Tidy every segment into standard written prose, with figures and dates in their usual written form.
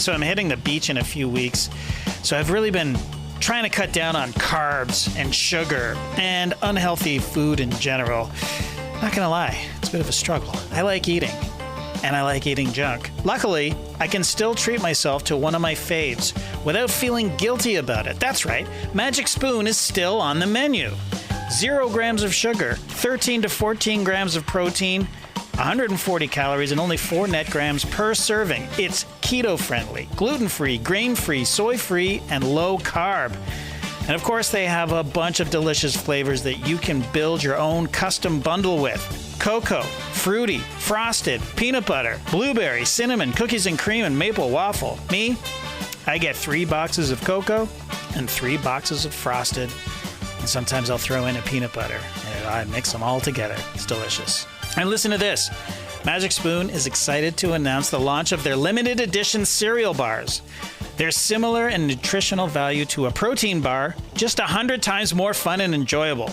so I'm hitting the beach in a few weeks. So I've really been trying to cut down on carbs and sugar and unhealthy food in general. Not gonna lie, it's a bit of a struggle. I like eating, and I like eating junk. Luckily, I can still treat myself to one of my faves without feeling guilty about it. That's right, Magic Spoon is still on the menu. 0 grams of sugar, 13 to 14 grams of protein, 140 calories, and only 4 net grams per serving. It's keto-friendly, gluten-free, grain-free, soy-free, and low-carb. And of course, they have a bunch of delicious flavors that you can build your own custom bundle with. Cocoa, fruity, frosted, peanut butter, blueberry, cinnamon, cookies and cream, and maple waffle. Me, I get 3 boxes of cocoa and 3 boxes of frosted. And sometimes I'll throw in a peanut butter. And I mix them all together. It's delicious. And listen to this. Magic Spoon is excited to announce the launch of their limited edition cereal bars. They're similar in nutritional value to a protein bar, just 100 times more fun and enjoyable.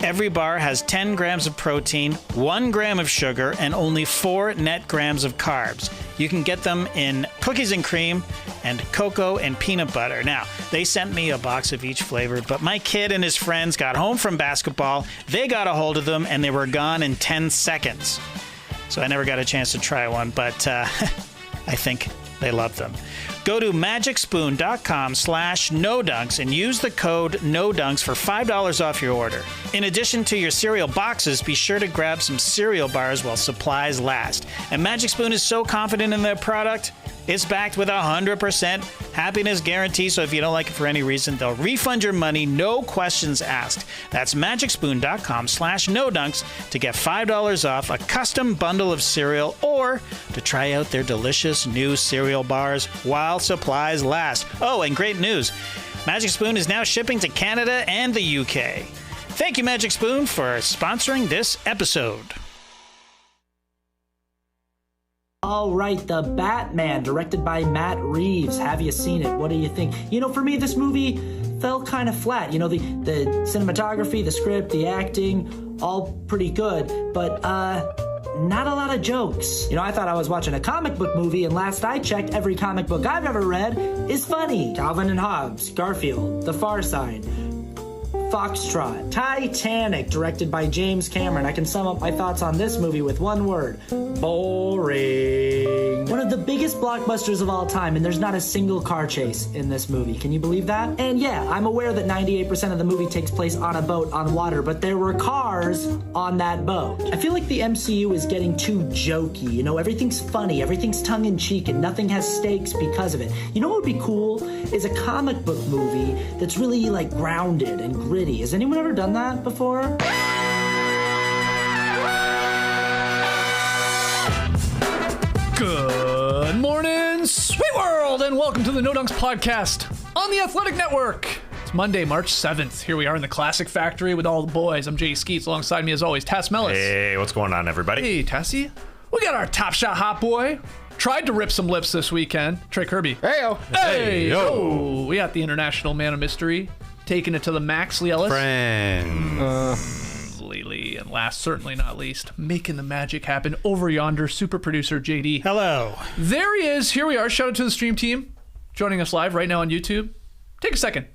Every bar has 10 grams of protein, 1 gram of sugar, and only 4 net grams of carbs. You can get them in cookies and cream and cocoa and peanut butter. Now, they sent me a box of each flavor, but my kid and his friends got home from basketball, they got a hold of them, and they were gone in 10 seconds. So I never got a chance to try one, but I think they love them. Go to magicspoon.com/NoDunks and use the code NoDunks for $5 off your order. In addition to your cereal boxes, be sure to grab some cereal bars while supplies last. And Magic Spoon is so confident in their product, it's backed with a 100% happiness guarantee, so if you don't like it for any reason, they'll refund your money, no questions asked. That's magicspoon.com/NoDunks to get $5 off a custom bundle of cereal or to try out their delicious new cereal bars while supplies last. Oh, and great news. Magic Spoon is now shipping to Canada and the UK. Thank you, Magic Spoon, for sponsoring this episode. All right, The Batman, directed by Matt Reeves. Have you seen it? What do you think? You know, for me, this movie fell kind of flat. You know, the cinematography, the script, the acting, all pretty good, but not a lot of jokes. You know, I thought I was watching a comic book movie, and last I checked, every comic book I've ever read is funny. Calvin and Hobbes, Garfield, The Far Side, Foxtrot, Titanic, directed by James Cameron. I can sum up my thoughts on this movie with one word: boring. One of the biggest blockbusters of all time, and there's not a single car chase in this movie. Can you believe that? And yeah, I'm aware that 98% of the movie takes place on a boat on water, but there were cars on that boat. I feel like the MCU is getting too jokey. You know, everything's funny, everything's tongue-in-cheek, and nothing has stakes because of it. You know what would be cool is a comic book movie that's really, like, grounded and gritty. Has anyone ever done that before? Good morning, sweet world, and welcome to the No Dunks podcast on the Athletic Network. It's Monday, March 7th. Here we are in the Classic Factory with all the boys. I'm Jay Skeets. Alongside me, as always, Tass Mellis. Hey, what's going on, everybody? Hey, Tassie. We got our Top Shot hot boy. Tried to rip some lips this weekend. Trey Kirby. Hey-o. Hey-o. We got the International Man of Mystery. Taking it to the max, Leigh Ellis. Leigh, and last, certainly not least, making the magic happen over yonder, super producer JD. Hello. There he is. Here we are. Shout out to the stream team joining us live right now on YouTube. Take a second.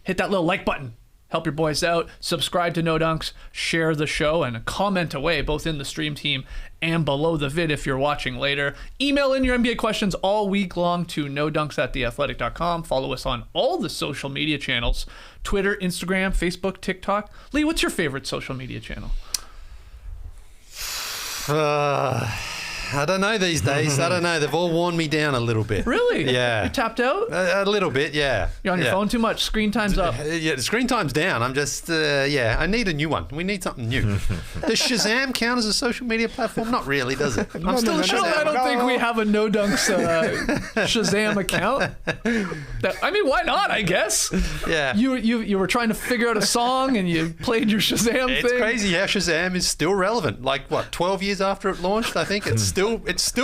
Hit that little like button. Help your boys out. Subscribe to No Dunks. Share the show and comment away, both in the stream team and below the vid if you're watching later. Email in your NBA questions all week long to nodunks@theathletic.com. Follow us on all the social media channels: Twitter, Instagram, Facebook, TikTok. Leigh, what's your favorite social media channel? I don't know these days. I don't know. They've all worn me down a little bit. Really? Yeah. You tapped out? A little bit, yeah. You're on your phone too much. Screen time's up. Yeah, the screen time's down. I'm just, I need a new one. We need something new. Does Shazam count as a social media platform? Not really, does it? I'm still a Shazam. I don't think we have a No Dunks Shazam account. I mean, why not, I guess? Yeah. You were trying to figure out a song and you played your Shazam thing. It's crazy how Shazam is still relevant. Like, what, 12 years after it launched, I think? It's still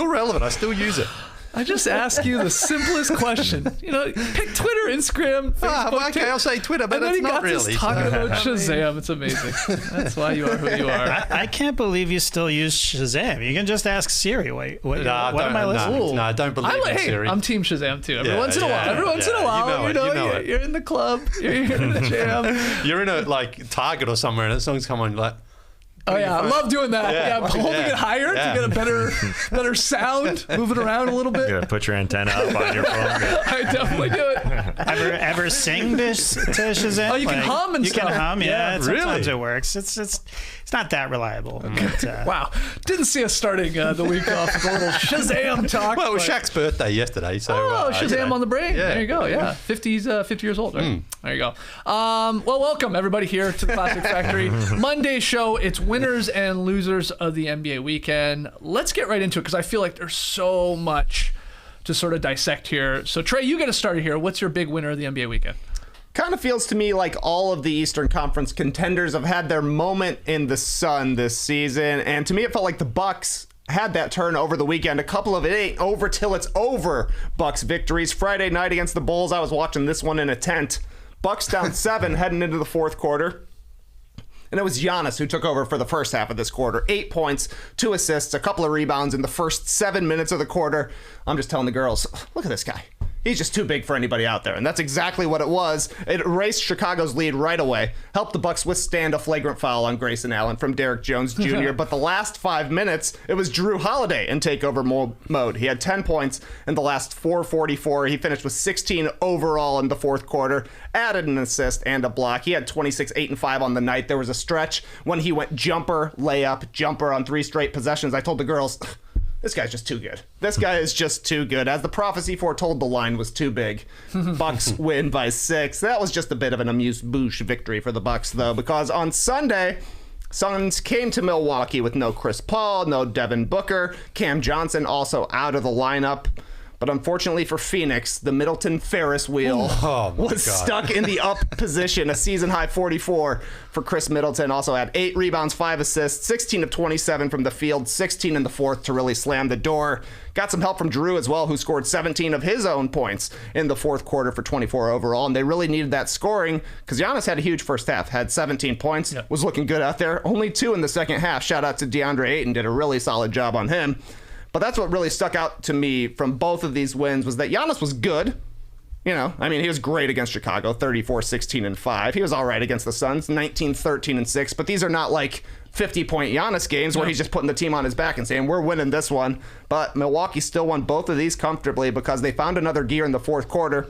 relevant. I still use it. I just ask you the simplest question. Pick Twitter, Instagram, Facebook. Okay, I'll say Twitter, but it's not really. And then he got talking about Shazam. It's amazing. That's why you are who you are. I can't believe you still use Shazam. You can just ask Siri. What am I listening? No, don't believe in Siri. I'm Team Shazam too. Every once in a while, you're in the club, you're in the jam. You're in a Target or somewhere, and a song's come on, you're like. Oh yeah, I love doing that. Yeah, holding it higher to get a better sound, moving around a little bit. You gotta put your antenna up on your phone. I definitely do it. Ever sing to Shazam? Oh, you can hum and stuff. You can hum, yeah. Sometimes really? It works. It's not that reliable. But, wow, didn't see us starting the week off with a little Shazam talk. Well, it was Shaq's birthday yesterday, so Shazam on the brain. Yeah. There you go. Yeah, 50 years old. Right? There you go. Well, welcome everybody here to the Classic Factory Monday show. It's winners and losers of the NBA weekend. Let's get right into it because I feel like there's so much to sort of dissect here. So Trey, you get us started here. What's your big winner of the NBA weekend? Kind of feels to me like all of the Eastern Conference contenders have had their moment in the sun this season, and to me it felt like the Bucks had that turn over the weekend. A couple of it ain't over till it's over Bucks victories. Friday night against the Bulls, I was watching this one in a tent. Bucks down 7 heading into the fourth quarter. And it was Giannis who took over for the first half of this quarter. 8 points, 2 assists, a couple of rebounds in the first 7 minutes of the quarter. I'm just telling the girls, look at this guy. He's just too big for anybody out there. And that's exactly what it was. It erased Chicago's lead right away. Helped the Bucks withstand a flagrant foul on Grayson Allen from Derrick Jones Jr. But the last 5 minutes, it was Jrue Holiday in takeover mode. He had 10 points in the last 4:44. He finished with 16 overall in the fourth quarter. Added an assist and a block. He had 26, 8, and 5 on the night. There was a stretch when he went jumper, layup, jumper on 3 straight possessions. I told the girls, this guy's just too good. This guy is just too good. As the prophecy foretold, the line was too big. Bucks win by 6. That was just a bit of an amuse-bouche victory for the Bucks, though, because on Sunday, Suns came to Milwaukee with no Chris Paul, no Devin Booker, Cam Johnson also out of the lineup. But unfortunately for Phoenix, the Middleton Ferris wheel was stuck in the up position. A season-high 44 for Chris Middleton. Also had 8 rebounds, 5 assists, 16 of 27 from the field, 16 in the fourth to really slam the door. Got some help from Jrue as well, who scored 17 of his own points in the fourth quarter for 24 overall. And they really needed that scoring because Giannis had a huge first half, had 17 points, was looking good out there. Only 2 in the second half. Shout out to DeAndre Ayton, did a really solid job on him. But that's what really stuck out to me from both of these wins was that Giannis was good. He was great against Chicago, 34, 16, and 5. He was all right against the Suns, 19, 13, and 6. But these are not like 50-point Giannis games where he's just putting the team on his back and saying, we're winning this one. But Milwaukee still won both of these comfortably because they found another gear in the fourth quarter.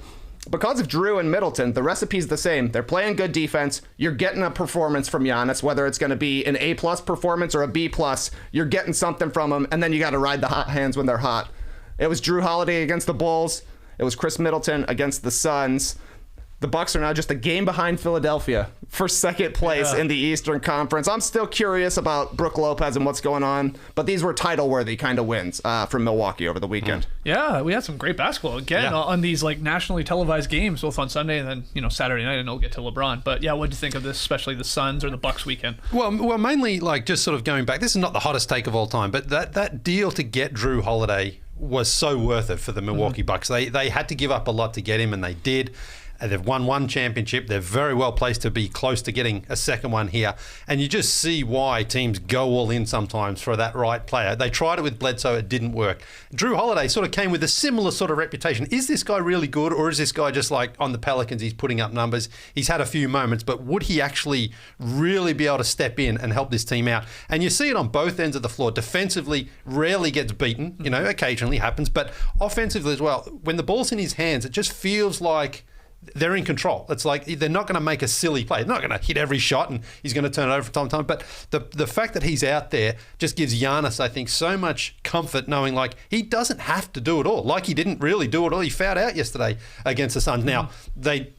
Because of Jrue and Middleton, the recipe's the same. They're playing good defense. You're getting a performance from Giannis, whether it's going to be an A-plus performance or a B-plus. You're getting something from him, and then you got to ride the hot hands when they're hot. It was Jrue Holiday against the Bulls. It was Chris Middleton against the Suns. The Bucks are now just a game behind Philadelphia for second place in the Eastern Conference. I'm still curious about Brook Lopez and what's going on, but these were title-worthy kind of wins from Milwaukee over the weekend. Yeah, we had some great basketball again on these nationally televised games, both on Sunday and then Saturday night, and we'll get to LeBron. But yeah, what did you think of this, especially the Suns or the Bucks weekend? Well, mainly just sort of going back. This is not the hottest take of all time, but that deal to get Jrue Holiday was so worth it for the Milwaukee Bucks. They had to give up a lot to get him, and they did. They've won 1 championship. They're very well placed to be close to getting a second one here. And you just see why teams go all in sometimes for that right player. They tried it with Bledsoe. It didn't work. Jrue Holiday sort of came with a similar sort of reputation. Is this guy really good, or is this guy just like on the Pelicans, he's putting up numbers? He's had a few moments, but would he actually really be able to step in and help this team out? And you see it on both ends of the floor. Defensively, rarely gets beaten. Occasionally happens. But offensively as well, when the ball's in his hands, it just feels like they're in control. It's like they're not going to make a silly play. They're not going to hit every shot and he's going to turn it over from time to time. But the fact that he's out there just gives Giannis, I think, so much comfort knowing like he doesn't have to do it all. Like he didn't really do it all. He fouled out yesterday against the Suns. Now, they'd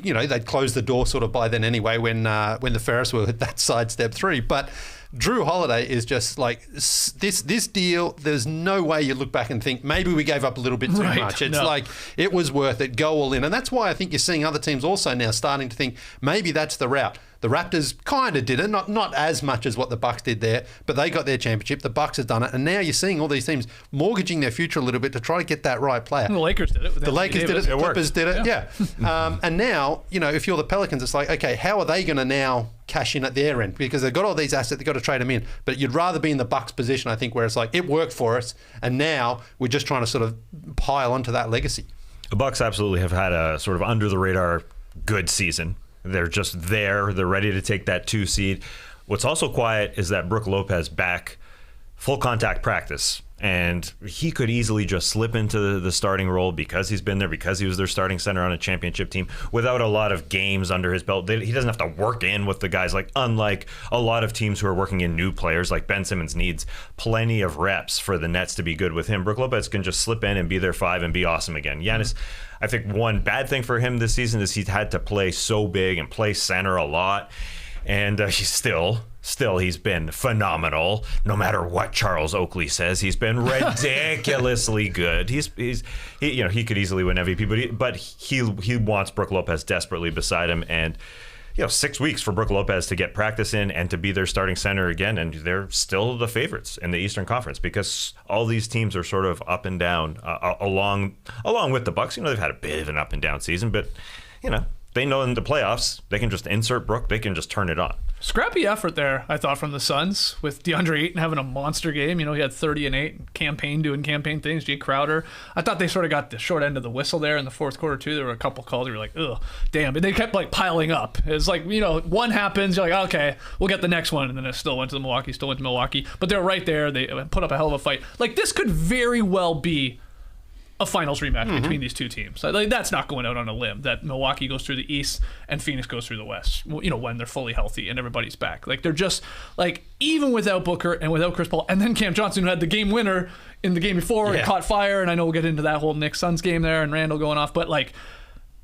closed the door sort of by then anyway when the Ferris wheel hit that sidestep 3. But Jrue Holiday is just like this deal. There's no way you look back and think maybe we gave up a little bit too much. It's like it was worth it. Go all in. And that's why I think you're seeing other teams also now starting to think maybe that's the route. The Raptors kind of did it, not as much as what the Bucks did there, but they got their championship. The Bucks have done it, and now you're seeing all these teams mortgaging their future a little bit to try to get that right player. The Lakers did it. The Lakers did it. The Clippers did it. Yeah. And now, if you're the Pelicans, it's like, okay, how are they going to now cash in at their end? Because they've got all these assets, they've got to trade them in. But you'd rather be in the Bucks position, I think, where it's like, it worked for us, and now we're just trying to sort of pile onto that legacy. The Bucks absolutely have had a sort of under the radar good season. They're just there. They're ready to take that 2 seed. What's also quiet is that Brook Lopez back full contact practice. And he could easily just slip into the starting role because he's been there, because he was their starting center on a championship team without a lot of games under his belt. He doesn't have to work in with the guys, like unlike a lot of teams who are working in new players. Like Ben Simmons needs plenty of reps for the Nets to be good with him. Brook Lopez can just slip in and be their 5 and be awesome again. Giannis, I think one bad thing for him this season is he's had to play so big and play center a lot. And he's still he's been phenomenal. No matter what Charles Oakley says, he's been ridiculously good. He could easily win MVP, but he wants Brook Lopez desperately beside him. And 6 weeks for Brook Lopez to get practice in and to be their starting center again, and they're still the favorites in the Eastern Conference because all these teams are sort of up and down along with the Bucks. They've had a bit of an up and down season, but they know in the playoffs they can just insert Brook, they can just turn it on. Scrappy effort there, I thought, from the Suns with DeAndre Ayton having a monster game. He had 30 and 8, campaign doing campaign things. Jay Crowder. I thought they sort of got the short end of the whistle there in the fourth quarter too. There were a couple calls that were like, ugh, damn. But they kept piling up. It's like, one happens, you're like, okay, we'll get the next one. And then it still went to Milwaukee. But they're right there. They put up a hell of a fight. This could very well be a finals rematch between these two teams. That's not going out on a limb, that Milwaukee goes through the East and Phoenix goes through the West, when they're fully healthy and everybody's back. They're just, even without Booker and without Chris Paul, and then Cam Johnson, who had the game winner in the game before and caught fire, and I know we'll get into that whole Knicks-Suns game there and Randle going off, but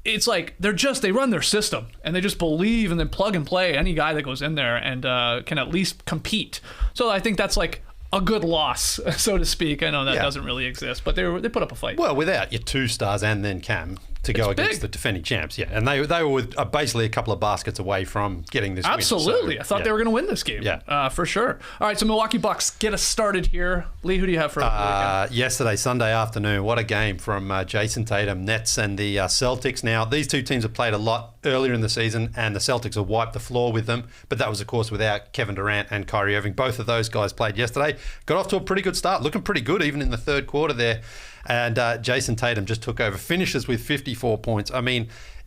it's they run their system and they just believe and then plug and play any guy that goes in there and can at least compete. So I think that's a good loss, so to speak. I know that doesn't really exist, but they put up a fight. Well, without your 2 stars and then Cam to go against the defending champs, and they were with, basically a couple of baskets away from getting this Absolutely. win. I thought they were going to win this game. For sure. All right, so Milwaukee Bucks, get us started here. Leigh, who do you have for the weekend? Yesterday, Sunday afternoon, what a game from Jayson Tatum, Nets and the Celtics. Now, these two teams have played a lot earlier in the season, and the Celtics have wiped the floor with them, but that was, of course, without Kevin Durant and Kyrie Irving. Both of those guys played yesterday. Got off to a pretty good start, looking pretty good even in the third quarter there. And Jayson Tatum just took over, finishes with 54 points.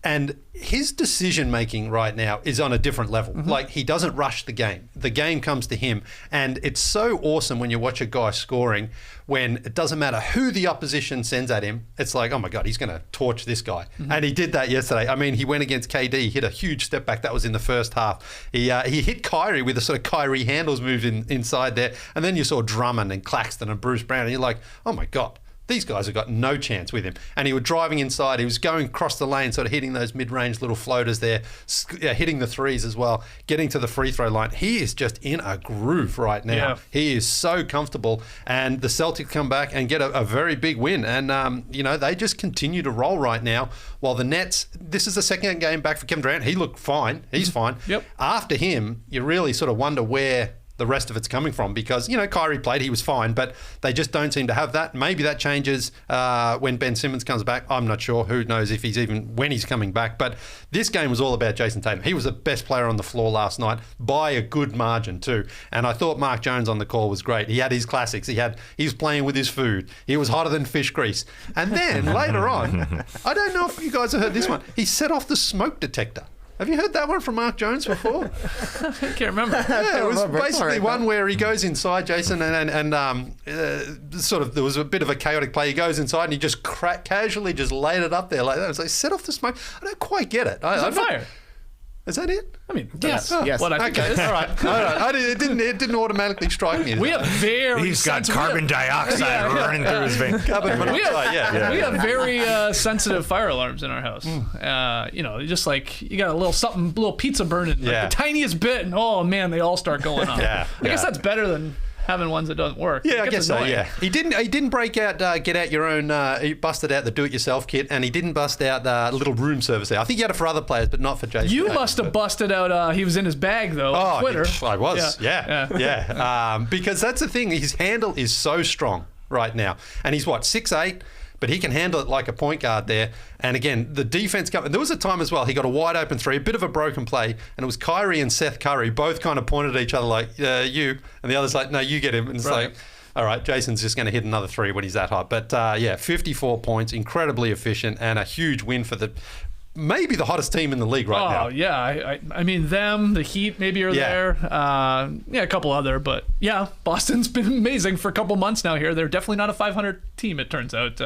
And his decision-making right now is on a different level. He doesn't rush the game. The game comes to him. And it's so awesome when you watch a guy scoring when it doesn't matter who the opposition sends at him. It's like, oh my God, he's going to torch this guy. And he did that yesterday. He went against KD, hit a huge step back. That was in the first half. He hit Kyrie with a sort of Kyrie handles move inside there. And then you saw Drummond and Claxton and Bruce Brown. And you're like, oh my God. These guys have got no chance with him. And he was driving inside. He was going across the lane, sort of hitting those mid-range little floaters there, hitting the threes as well, getting to the free throw line. He is just in a groove right now. Yeah. He is so comfortable. And the Celtics come back and get a very big win. And, they just continue to roll right now. While the Nets, this is the second game back for Kevin Durant. He looked fine. He's fine. Yep. After him, you really sort of wonder where the rest of it's coming from because, Kyrie played, he was fine, but they just don't seem to have that. Maybe that changes when Ben Simmons comes back. I'm not sure. Who knows if when he's coming back. But this game was all about Jayson Tatum. He was the best player on the floor last night by a good margin too. And I thought Mark Jones on the call was great. He had his classics. He was playing with his food. He was hotter than fish grease. And then later on, I don't know if you guys have heard this one, he set off the smoke detector. Have you heard that one from Mark Jones before? I can't remember. Yeah, it was basically one where he goes inside, Jason, and sort of there was a bit of a chaotic play. He goes inside and he just casually just laid it up there like that. It's like, set off the smoke. I don't quite get it. It's on fire. Is that it? Yes. Yes. What I think it is. All right. It didn't automatically strike me. We have He's got carbon dioxide running through his veins. We have very sensitive fire alarms in our house. Just you got a little pizza burning, the tiniest bit, and oh man, they all start going off. I guess that's better than having ones that doesn't work. Yeah, It I gets guess so. annoying. Yeah, he didn't break out, get out your own. He busted out the do-it-yourself kit, and he didn't bust out a little room service there. I think he had it for other players, but not for Jayson. You Tatum, must have but- busted out. He was in his bag though. On Twitter. I was. Yeah. Because that's the thing. His handle is so strong right now, and he's 6'8", but he can handle it like a point guard there. And again, the defense there was a time as well. He got a wide open three, a bit of a broken play, and it was Kyrie and Seth Curry both kind of pointed at each other like you, and the other's like, no, you get him. And it's like, all right, Jason's just going to hit another three when he's that hot. But 54 points, incredibly efficient, and a huge win for maybe the hottest team in the league right now. Oh, yeah. I mean, the Heat maybe are there. A couple other. But, yeah, Boston's been amazing for a couple months now here. They're definitely not a 500 team, it turns out.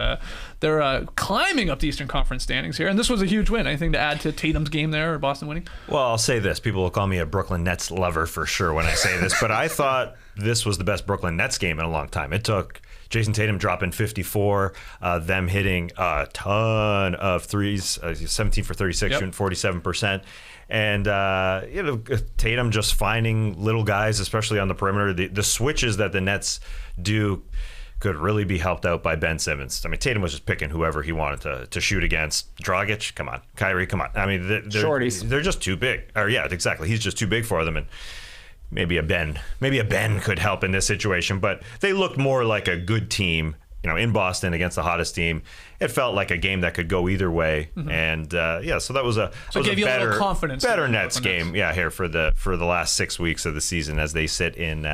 They're climbing up the Eastern Conference standings here. And this was a huge win. Anything to add to Tatum's game there or Boston winning? Well, I'll say this. People will call me a Brooklyn Nets lover for sure when I say this. But I thought this was the best Brooklyn Nets game in a long time. It took Jayson Tatum dropping 54, them hitting a ton of threes, 17 for 36, shooting 47%. And Tatum just finding little guys, especially on the perimeter. The switches that the Nets do could really be helped out by Ben Simmons. I mean, Tatum was just picking whoever he wanted to shoot against. Dragic, come on. Kyrie, come on. I mean, Shorties. They're just too big. Yeah, exactly. He's just too big for them. And maybe a Ben could help in this situation, but they looked more like a good team, in Boston against the hottest team. It felt like a game that could go either way, and so that was a gave you a little confidence. Better Nets game, here for the last 6 weeks of the season as they sit in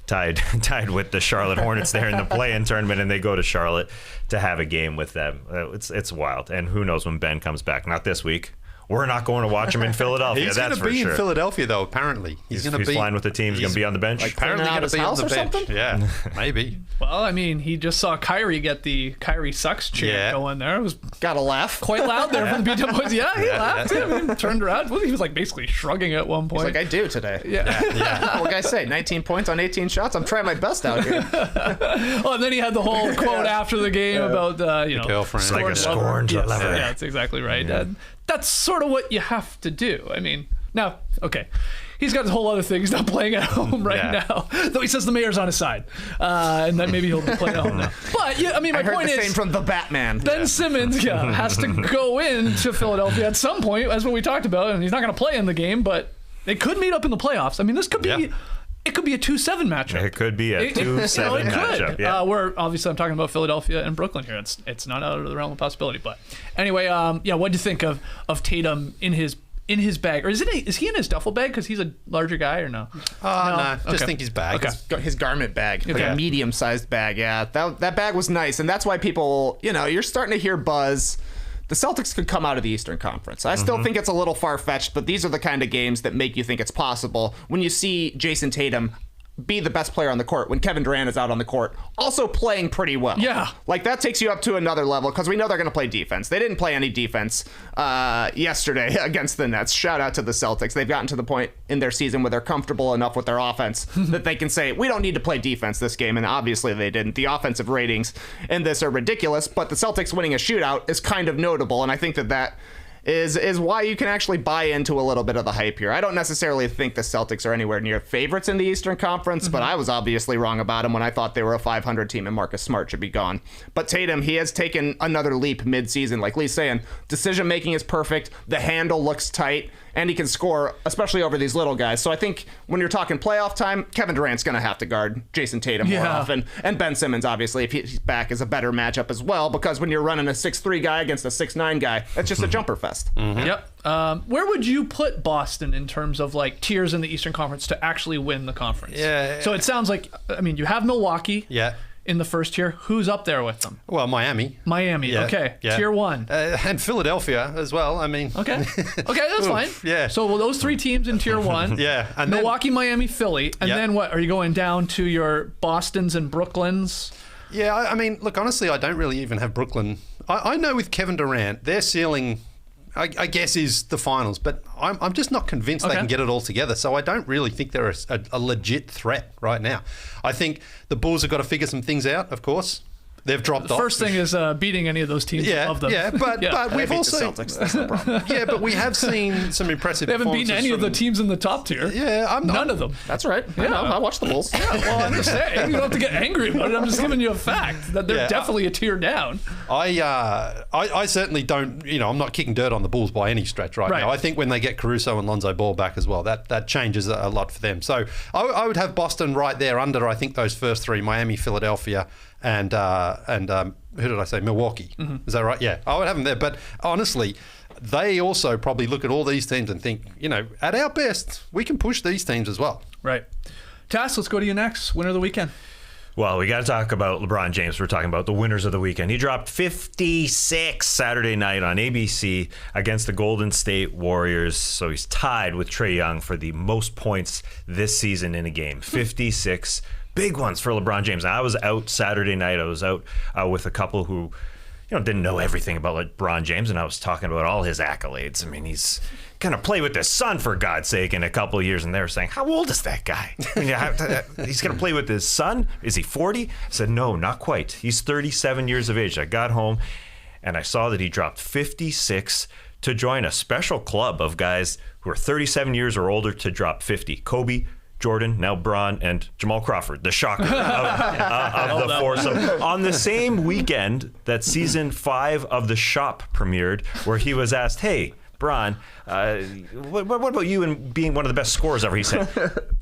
tied with the Charlotte Hornets there in the play-in tournament, and they go to Charlotte to have a game with them. It's wild, and who knows when Ben comes back? Not this week. We're not going to watch him in Philadelphia. He's going to be in Philadelphia, though, apparently. He's flying with the team. He's going to be on the bench. Apparently going to be on the bench. Something? Yeah, maybe. Well, I mean, he just saw Kyrie get the Kyrie sucks chant going there. It was got to laugh. Quite loud there from the BW boys. Yeah, he laughed. I mean, turned around. Well, he was basically shrugging at one point. He's like, I do today. Yeah. What can I say? 19 points on 18 shots. I'm trying my best out here. And then he had the whole quote after the game about the girlfriend. Like a scorned lover. Yeah, that's exactly right. That's sort of what you have to do. I mean, now, okay, he's got this whole other thing. He's not playing at home now, though he says the mayor's on his side, and that maybe he'll be playing at home now. But yeah, I mean, my point is, same from the Batman. Ben Simmons, has to go into Philadelphia at some point. That's what we talked about, and he's not going to play in the game, but they could meet up in the playoffs. I mean, this could be. Yeah. It could be a 2-7 matchup. It could be a 2-7 matchup. Yeah. Where obviously I'm talking about Philadelphia and Brooklyn here. It's not out of the realm of possibility. But anyway, what do you think of Tatum in his bag, or is he in his duffel bag because he's a larger guy, or no? No. Just think his bag. Okay. His garment bag, like a medium-sized bag. Yeah, that bag was nice, and that's why people, you're starting to hear buzz. The Celtics could come out of the Eastern Conference. I still think it's a little far-fetched, but these are the kind of games that make you think it's possible. When you see Jayson Tatum be the best player on the court, when Kevin Durant is out on the court, also playing pretty well. Yeah. That takes you up to another level, because we know they're going to play defense. They didn't play any defense yesterday against the Nets. Shout out to the Celtics. They've gotten to the point in their season where they're comfortable enough with their offense that they can say, we don't need to play defense this game, and obviously they didn't. The offensive ratings in this are ridiculous, but the Celtics winning a shootout is kind of notable, and I think that is why you can actually buy into a little bit of the hype here. I don't necessarily think the Celtics are anywhere near favorites in the Eastern Conference, but I was obviously wrong about them when I thought they were a 500 team and Marcus Smart should be gone. But Tatum, he has taken another leap mid-season. Like Leigh's saying, decision-making is perfect, the handle looks tight, and he can score, especially over these little guys. So I think when you're talking playoff time, Kevin Durant's going to have to guard Jayson Tatum more often. And Ben Simmons, obviously, if he's back, is a better matchup as well, because when you're running a 6'3 guy against a 6'9 guy, that's just a jumper fest. Yep. Where would you put Boston in terms of tiers in the Eastern Conference to actually win the conference? Yeah. So it sounds like, you have Milwaukee. Yeah. In the first tier, who's up there with them? Well, Miami. Yeah. Okay. Yeah. Tier 1. And Philadelphia as well. Okay. Okay, that's fine. Yeah. So those three teams in tier 1. Yeah. And Milwaukee, Miami, Philly. And then what? Are you going down to your Bostons and Brooklyns? Yeah, look, honestly, I don't really even have Brooklyn. I know with Kevin Durant, their ceiling, I guess, is the finals, but I'm just not convinced they can get it all together. So I don't really think they're a legit threat right now. I think the Bulls have got to figure some things out, of course. They've dropped off. First thing is beating any of those teams above them. Yeah, but we've also the Celtics. That's no problem. yeah, but we have seen some impressive. They haven't beaten performances any of the teams in the top tier. Yeah, None of them. That's right. I know. I watched the Bulls. Yeah, well, I'm just saying. You don't have to get angry about it. I'm just giving you a fact that they're definitely a tier down. I certainly don't. I'm not kicking dirt on the Bulls by any stretch right now. I think when they get Caruso and Lonzo Ball back as well, that changes a lot for them. So I would have Boston right there under. I think those first three: Miami, Philadelphia, and who did I say? Milwaukee. Mm-hmm. Is that right? Yeah, I would have them there. But honestly, they also probably look at all these teams and think, at our best, we can push these teams as well. Right. Tass, let's go to you next. Winner of the weekend. Well, we got to talk about LeBron James. We're talking about the winners of the weekend. He dropped 56 Saturday night on ABC against the Golden State Warriors. So he's tied with Trey Young for the most points this season in a game. 56 big ones for LeBron James. Now, I was out Saturday night. I was out with a couple who didn't know everything about LeBron James, and I was talking about all his accolades. I mean, he's going to play with his son, for God's sake, in a couple of years. And they were saying, how old is that guy? He's going to play with his son? Is he 40? I said, no, not quite. He's 37 years of age. I got home, and I saw that he dropped 56 to join a special club of guys who are 37 years or older to drop 50. Kobe, Jordan, now Bron, and Jamal Crawford, the shocker of the foursome. On the same weekend that season 5 of The Shop premiered, where he was asked, hey, Bron, what about you and being one of the best scorers ever? He said,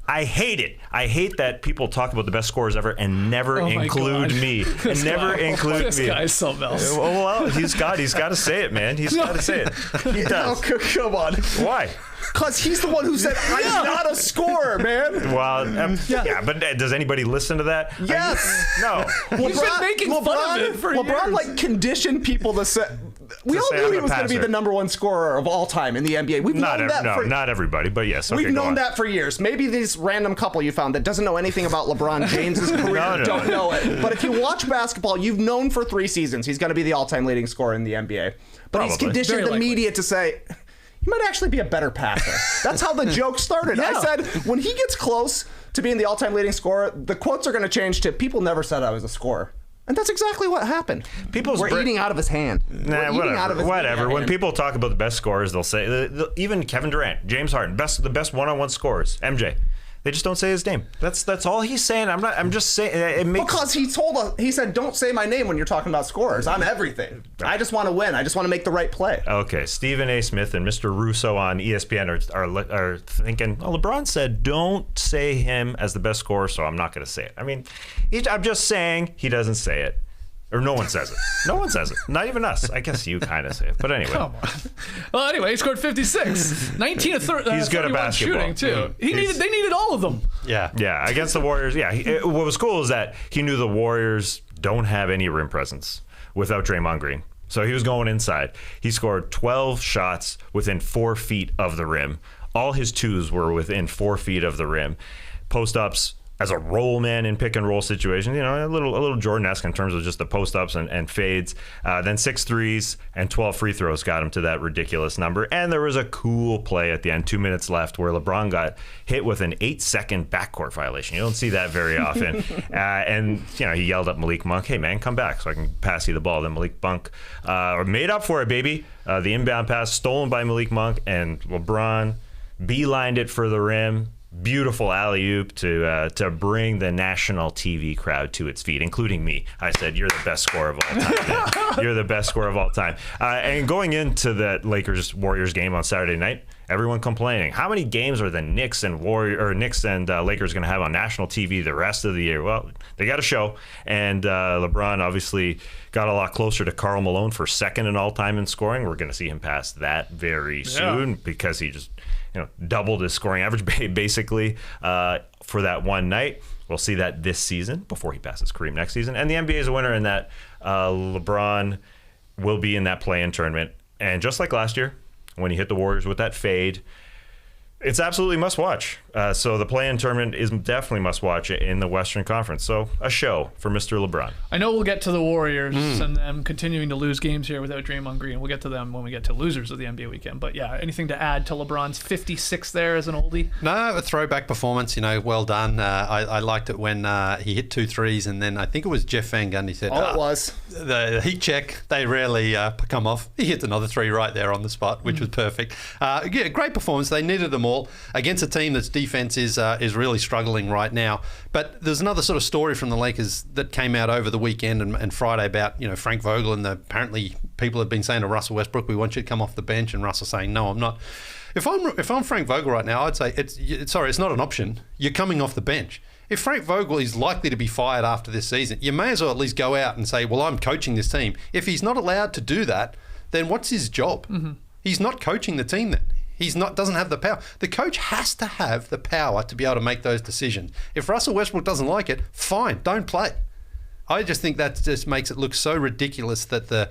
I hate it. I hate that people talk about the best scorers ever and never include me. And never include me. This guy's something else. Well, he's got to say it, man. He's got to say it. He does. Oh, come on. Why? Because he's the one who said, I'm not a scorer, man. Well, but does anybody listen to that? Yes. No. He's been making fun of it for LeBron years. Conditioned people to say... We all knew he was going to be the number one scorer of all time in the NBA. We've known that not everybody, but yes. Okay, we've known that for years. Maybe this random couple you found that doesn't know anything about LeBron James's career don't know it. But if you watch basketball, you've known for 3 seasons he's going to be the all-time leading scorer in the NBA. But he's conditioned the media to say... He might actually be a better passer. That's how the joke started. I said, when he gets close to being the all-time leading scorer, the quotes are going to change to, people never said I was a scorer. And that's exactly what happened. We're eating out of his hand. Whatever. When people talk about the best scorers, they'll say, even Kevin Durant, James Harden, the best one-on-one scorers, MJ. They just don't say his name. That's all he's saying. I'm just saying it makes... Because he said, don't say my name when you're talking about scorers. I'm everything. I just want to win. I just want to make the right play. Okay, Stephen A. Smith and Mr. Russo on ESPN are thinking, LeBron said don't say him as the best scorer, so I'm not going to say it. I mean, I'm just saying he doesn't say it. Or no one says it. No one says it. Not even us. I guess you kind of say it. But anyway. Come on. Well, anyway, he scored 56. 19 of 30. He's good at basketball. Shooting, too. They needed all of them. Yeah. Yeah, against the Warriors. Yeah. What was cool is that he knew the Warriors don't have any rim presence without Draymond Green. So he was going inside. He scored 12 shots within 4 feet of the rim. All his twos were within 4 feet of the rim. Post-ups as a roll man in pick and roll situation, a little Jordan-esque in terms of just the post-ups and fades. Then 6 threes and 12 free throws got him to that ridiculous number. And there was a cool play at the end, 2 minutes left, where LeBron got hit with an 8-second backcourt violation. You don't see that very often. And he yelled at Malik Monk, hey, man, come back so I can pass you the ball. Then Malik Monk made up for it, baby. The inbound pass stolen by Malik Monk, and LeBron beelined it for the rim. Beautiful alley-oop to bring the national TV crowd to its feet, including me. I said, you're the best scorer of all time. You're the best scorer of all time. And going into the Lakers-Warriors game on Saturday night, everyone complaining. How many games are the Knicks and Lakers going to have on national TV the rest of the year? Well, they got a show, and LeBron obviously got a lot closer to Karl Malone for second in all-time in scoring. We're going to see him pass that very soon because he just doubled his scoring average basically for that one night. We'll see that this season before he passes Kareem next season. And the NBA is a winner in that LeBron will be in that play-in tournament. And just like last year, when he hit the Warriors with that fade, it's absolutely must watch. So the play-in tournament is definitely must-watch in the Western Conference. So a show for Mr. LeBron. I know we'll get to the Warriors and them continuing to lose games here without Draymond Green. We'll get to them when we get to losers of the NBA weekend. But yeah, anything to add to LeBron's 56 there as an oldie? No, a throwback performance. Well done. I liked it when he hit 2 threes, and then I think it was Jeff Van Gundy said, It was. The heat check, they rarely come off. He hit another 3 right there on the spot, which was perfect. Yeah, great performance. They needed them all against a team that's defense is really struggling right now. But there's another sort of story from the Lakers that came out over the weekend and Friday about Frank Vogel, and apparently people have been saying to Russell Westbrook, we want you to come off the bench, and Russell saying, no, I'm not. If I'm Frank Vogel right now, I'd say it's not an option. You're coming off the bench. If Frank Vogel is likely to be fired after this season, you may as well at least go out and say, well, I'm coaching this team. If he's not allowed to do that, then what's his job? Mm-hmm. He's not coaching the team then. Doesn't have the power. The coach has to have the power to be able to make those decisions. If Russell Westbrook doesn't like it, fine, don't play. I just think that just makes it look so ridiculous that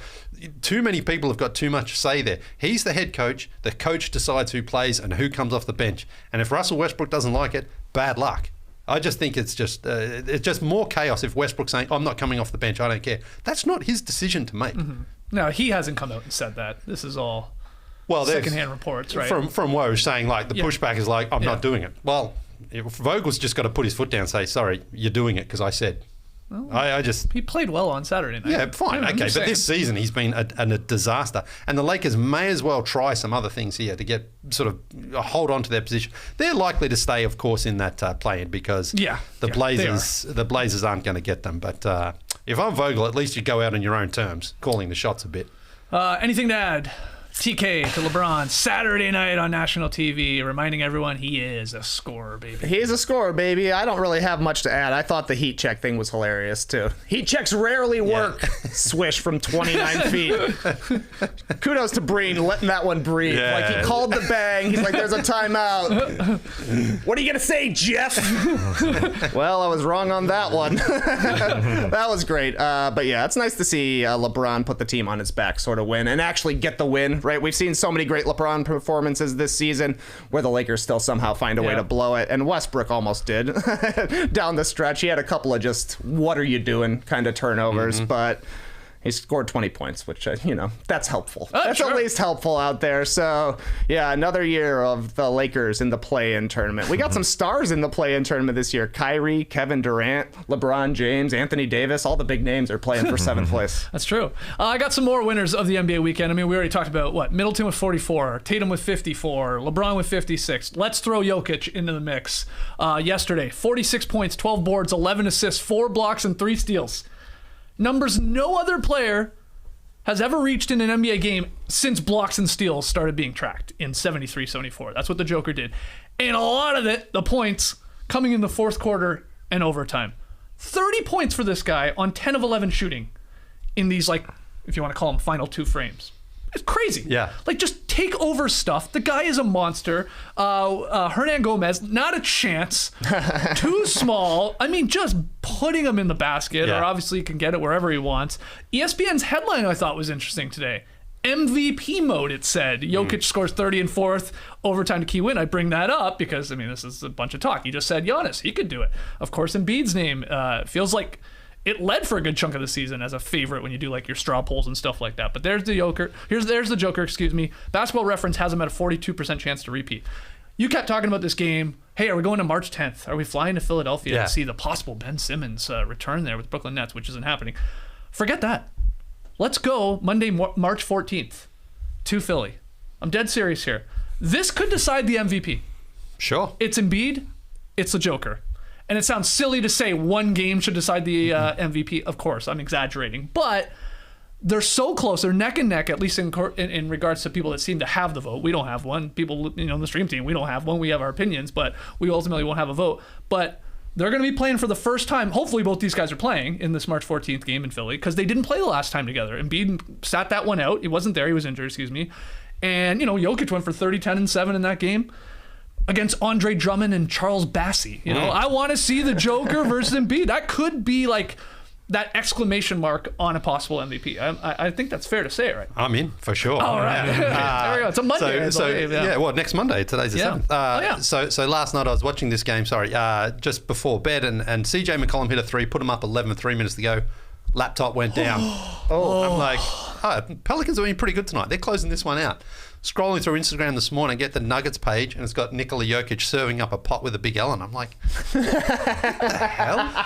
too many people have got too much say there. He's the head coach. The coach decides who plays and who comes off the bench. And if Russell Westbrook doesn't like it, bad luck. I just think it's just more chaos if Westbrook's saying, I'm not coming off the bench, I don't care. That's not his decision to make. Mm-hmm. No, he hasn't come out and said that. This is all secondhand reports, right? From Woj saying, like, the pushback is like, I'm not doing it. Well, Vogel's just got to put his foot down and say, sorry, you're doing it because I said. Well, he played well on Saturday night. Yeah, fine, okay. But this season he's been a disaster. And the Lakers may as well try some other things here to get sort of hold on to their position. They're likely to stay, of course, in that play-in because the Blazers aren't going to get them. But if I'm Vogel, at least you go out on your own terms, calling the shots a bit. Anything to add? TK to LeBron Saturday night on national TV, reminding everyone he is a scorer, baby. He is a scorer, baby. I don't really have much to add. I thought the heat check thing was hilarious, too. Heat checks rarely work. Swish from 29 feet. Kudos to Breen letting that one breathe. Yeah. Like, he called the bang. He's like, there's a timeout. What are you going to say, Jeff? Well, I was wrong on that one. That was great. But yeah, it's nice to see LeBron put the team on his back, sort of win, and actually get the win. Right, we've seen so many great LeBron performances this season where the Lakers still somehow find a way to blow it, and Westbrook almost did down the stretch. He had a couple of just what are you doing kind of turnovers, but he scored 20 points, which, that's helpful. That's at least helpful out there. So, yeah, another year of the Lakers in the play-in tournament. We got some stars in the play-in tournament this year. Kyrie, Kevin Durant, LeBron James, Anthony Davis, all the big names are playing for 7th place. That's true. I got some more winners of the NBA weekend. I mean, we already talked about, Middleton with 44, Tatum with 54, LeBron with 56. Let's throw Jokic into the mix. Yesterday, 46 points, 12 boards, 11 assists, 4 blocks, and 3 steals. Numbers no other player has ever reached in an NBA game since blocks and steals started being tracked in 73-74. That's what the Joker did. And a lot of it, the points, coming in the fourth quarter and overtime. 30 points for this guy on 10 of 11 shooting in these, if you want to call them final 2 frames. It's crazy. Yeah. Just take over stuff. The guy is a monster. Hernan Gomez, not a chance. Too small. I mean, just putting him in the basket, or obviously he can get it wherever he wants. ESPN's headline I thought was interesting today. MVP mode, it said. Jokic scores 30 and 4th, overtime to key win. I bring that up because, this is a bunch of talk. You just said Giannis. He could do it. Of course, Embiid's name feels like it led for a good chunk of the season as a favorite when you do your straw polls and stuff like that. But there's the Joker. There's the Joker, excuse me. Basketball Reference has him at a 42% chance to repeat. You kept talking about this game. Hey, are we going to March 10th? Are we flying to Philadelphia to see the possible Ben Simmons return there with Brooklyn Nets, which isn't happening? Forget that. Let's go Monday, March 14th to Philly. I'm dead serious here. This could decide the MVP. Sure. It's Embiid. It's the Joker. And it sounds silly to say one game should decide the MVP. Of course, I'm exaggerating. But they're so close. They're neck and neck, at least in regards to people that seem to have the vote. We don't have one. People, on the stream team, we don't have one. We have our opinions, but we ultimately won't have a vote. But they're going to be playing for the first time. Hopefully both these guys are playing in this March 14th game in Philly because they didn't play the last time together. Embiid sat that one out. He wasn't there. He was injured, excuse me. And, Jokic went for 30, 10, and 7 in that game against Andre Drummond and Charles Bassey. I want to see the Joker versus Embiid. That could be that exclamation mark on a possible MVP. I think that's fair to say, right? I'm in for sure. All right. There we go. It's a Monday. Next Monday. Today's the 7th. So last night I was watching this game, just before bed, and CJ McCollum hit a 3, put him up 11 with 3 minutes to go. Laptop went down. I'm like, Pelicans are doing pretty good tonight. They're closing this one out. Scrolling through Instagram this morning, get the Nuggets page, and it's got Nikola Jokic serving up a pot with a big L, and I'm like, what the hell?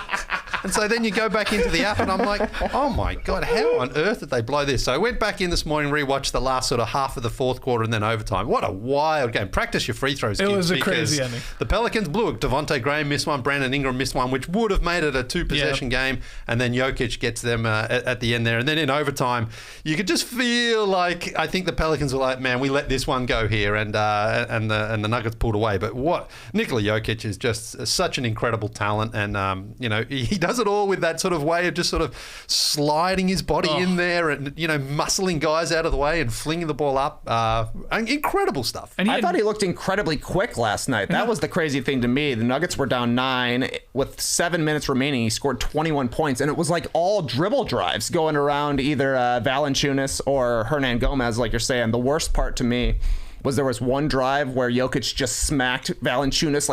And so then you go back into the app, and I'm like, oh my God, how on earth did they blow this? So I went back in this morning, rewatched the last sort of half of the fourth quarter and then overtime. What a wild game. Practice your free throws, kids. It was a crazy ending. The Pelicans blew it. Devontae Graham missed one, Brandon Ingram missed one, which would have made it a 2-possession game, and then Jokic gets them at the end there. And then in overtime, you could just feel like, I think the Pelicans were like, man, we let this one go here, and the Nuggets pulled away. But what Nikola Jokic is just such an incredible talent, and he does it all with that sort of way of just sort of sliding his body in there, and muscling guys out of the way and flinging the ball up. Incredible stuff. And I thought he looked incredibly quick last night. That was the crazy thing to me. The Nuggets were down 9 with 7 minutes remaining. He scored 21 points, and it was like all dribble drives going around either Valanciunas or Hernan Gomez, like you're saying. The worst part to me was there was one drive where Jokic just smacked Valanciunas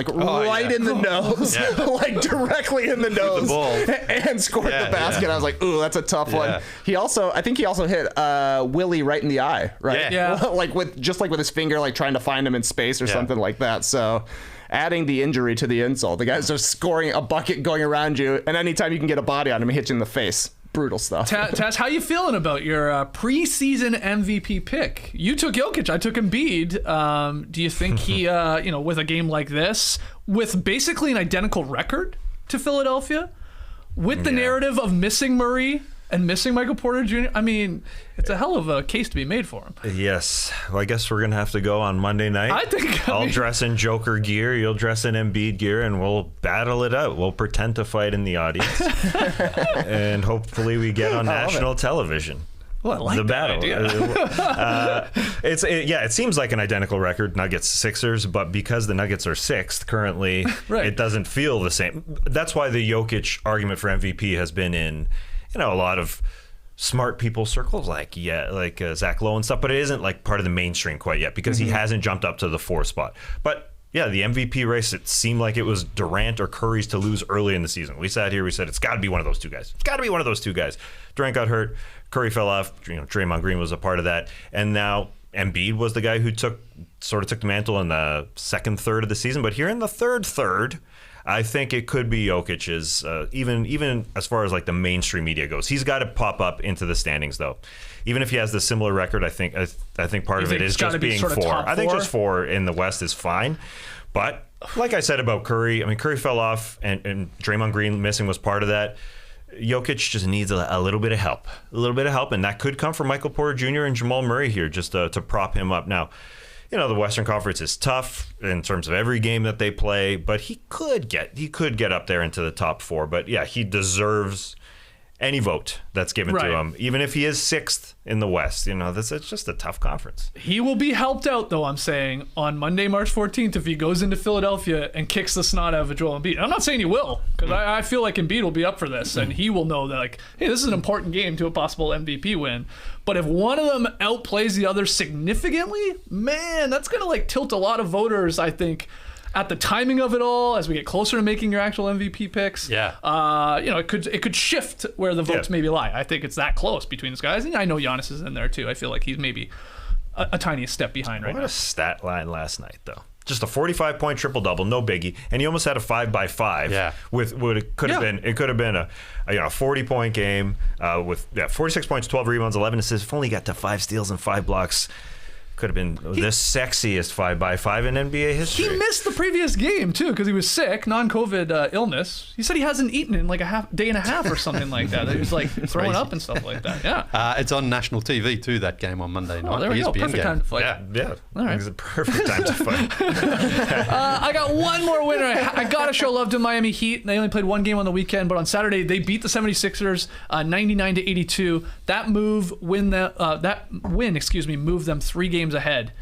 in the nose, like directly in the nose, and scored the basket. Yeah. I was like, ooh, that's a tough one. I think he also hit Willie right in the eye, right? Yeah. like with his finger, like trying to find him in space or something like that. So adding the injury to the insult, the guy's just scoring a bucket going around you, and anytime you can get a body on him, he hits you in the face. Brutal stuff. Taz, how you feeling about your preseason MVP pick? You took Jokic, I took Embiid. Do you think he, with a game like this, with basically an identical record to Philadelphia, with the narrative of missing Murray and missing Michael Porter Jr., I mean, it's a hell of a case to be made for him. Yes. Well, I guess we're going to have to go on Monday night. I'll dress in Joker gear, you'll dress in Embiid gear, and we'll battle it out. We'll pretend to fight in the audience. And hopefully we get on national television. Well, I like the that battle. Idea. It seems like an identical record, Nuggets Sixers, but because the Nuggets are 6th currently, it doesn't feel the same. That's why the Jokic argument for MVP has been in a lot of smart people circles, like Zach Lowe and stuff, but it isn't like part of the mainstream quite yet because he hasn't jumped up to the 4th spot. But yeah, the MVP race, it seemed like it was Durant or Curry's to lose early in the season. We sat here, we said it's got to be one of those two guys. It's got to be one of those two guys. Durant got hurt, Curry fell off. Draymond Green was a part of that, and now Embiid was the guy who took the mantle in the 2nd third of the season. But here in the 3rd third, I think it could be Jokic's, even as far as like the mainstream media goes. He's got to pop up into the standings, though. Even if he has the similar record, I think part of it is just being 4. I think just 4 in the West is fine. But like I said about Curry, Curry fell off, and Draymond Green missing was part of that. Jokic just needs a little bit of help. And that could come from Michael Porter Jr. and Jamal Murray here just to prop him up. Now, the Western Conference is tough in terms of every game that they play, but he could get up there into the top 4. But yeah, he deserves any vote that's given to him, even if he is 6th in the West. It's just a tough conference. He will be helped out, though, I'm saying, on Monday, March 14th, if he goes into Philadelphia and kicks the snot out of Joel Embiid. I'm not saying he will, because I feel like Embiid will be up for this, and he will know that, like, hey, this is an important game to a possible MVP win. But if one of them outplays the other significantly, man, that's going to, like, tilt a lot of voters, I think, at the timing of it all, as we get closer to making your actual MVP picks. It could shift where the votes maybe lie. I think it's that close between these guys, and I know Giannis is in there too. I feel like he's maybe a tiny step behind right now. What a stat line last night, though. Just a 45-point triple-double, no biggie, and he almost had a 5x5. Yeah. With what it could have been. It could have been a 40-point game with 46 points, 12 rebounds, 11 assists. If only got to 5 steals and 5 blocks. Could have been the sexiest 5x5 in NBA history. He missed the previous game, too, because he was sick, non-COVID illness. He said he hasn't eaten in like a day and a half or something like that. He was like throwing up and stuff like that. Yeah. It's on national TV, too, that game on Monday night. There we go. Perfect time to fight. Yeah. All right. It's a perfect time to fight. I got one more winner. I got to show love to Miami Heat. They only played one game on the weekend, but on Saturday, they beat the 76ers 99-82. That win moved them 3 games ahead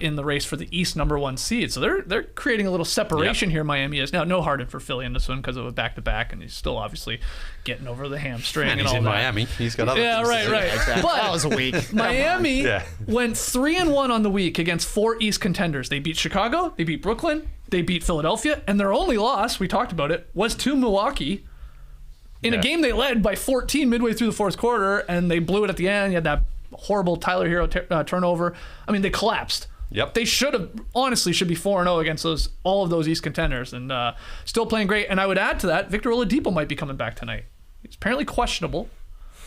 in the race for the East #1 seed. So they're creating a little separation here. Miami is now. No Harden for Philly in this one because of a back-to-back, and he's still obviously getting over the hamstring and he's all in that. Miami. He's got other things right. Exactly. But That was a week. Miami went 3-1 on the week against 4 East contenders. They beat Chicago, they beat Brooklyn, they beat Philadelphia, and their only loss, we talked about it, was to Milwaukee in a game they led by 14 midway through the fourth quarter, and they blew it at the end. You had that horrible Tyler Hero turnover. I mean, they collapsed. Yep. They should be 4-0 against all of those East contenders, and still playing great. And I would add to that, Victor Oladipo might be coming back tonight. He's apparently questionable,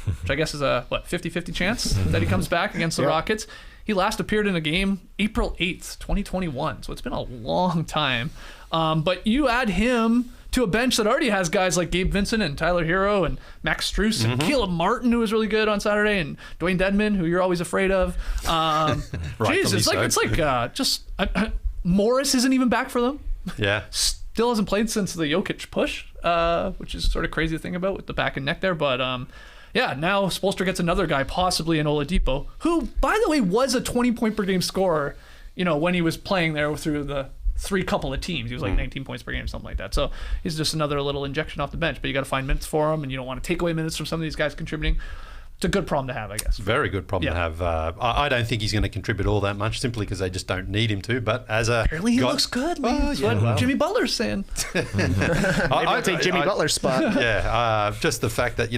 which I guess is a 50-50 chance that he comes back against the Rockets. He last appeared in a game April 8th, 2021, so it's been a long time. But you add him to a bench that already has guys like Gabe Vincent and Tyler Hero and Max Strus and Caleb Martin, who was really good on Saturday, and Dwayne Dedman, who you're always afraid of. Jeez, it's like Morris isn't even back for them. Yeah. Still hasn't played since the Jokic push, which is sort of crazy to think about with the back and neck there. But now Spoelstra gets another guy, possibly in Oladipo, who, by the way, was a 20-point per game scorer, when he was playing there through the couple of teams. He was like 19 points per game or something like that. So he's just another little injection off the bench, but you got to find minutes for him, and you don't want to take away minutes from some of these guys contributing. It's a good problem to have, I guess. Very good problem to have. I don't think he's going to contribute all that much simply because they just don't need him to. But as a apparently he looks good. That's what Jimmy Butler's saying. Maybe I'll take Jimmy Butler's spot. Just the fact that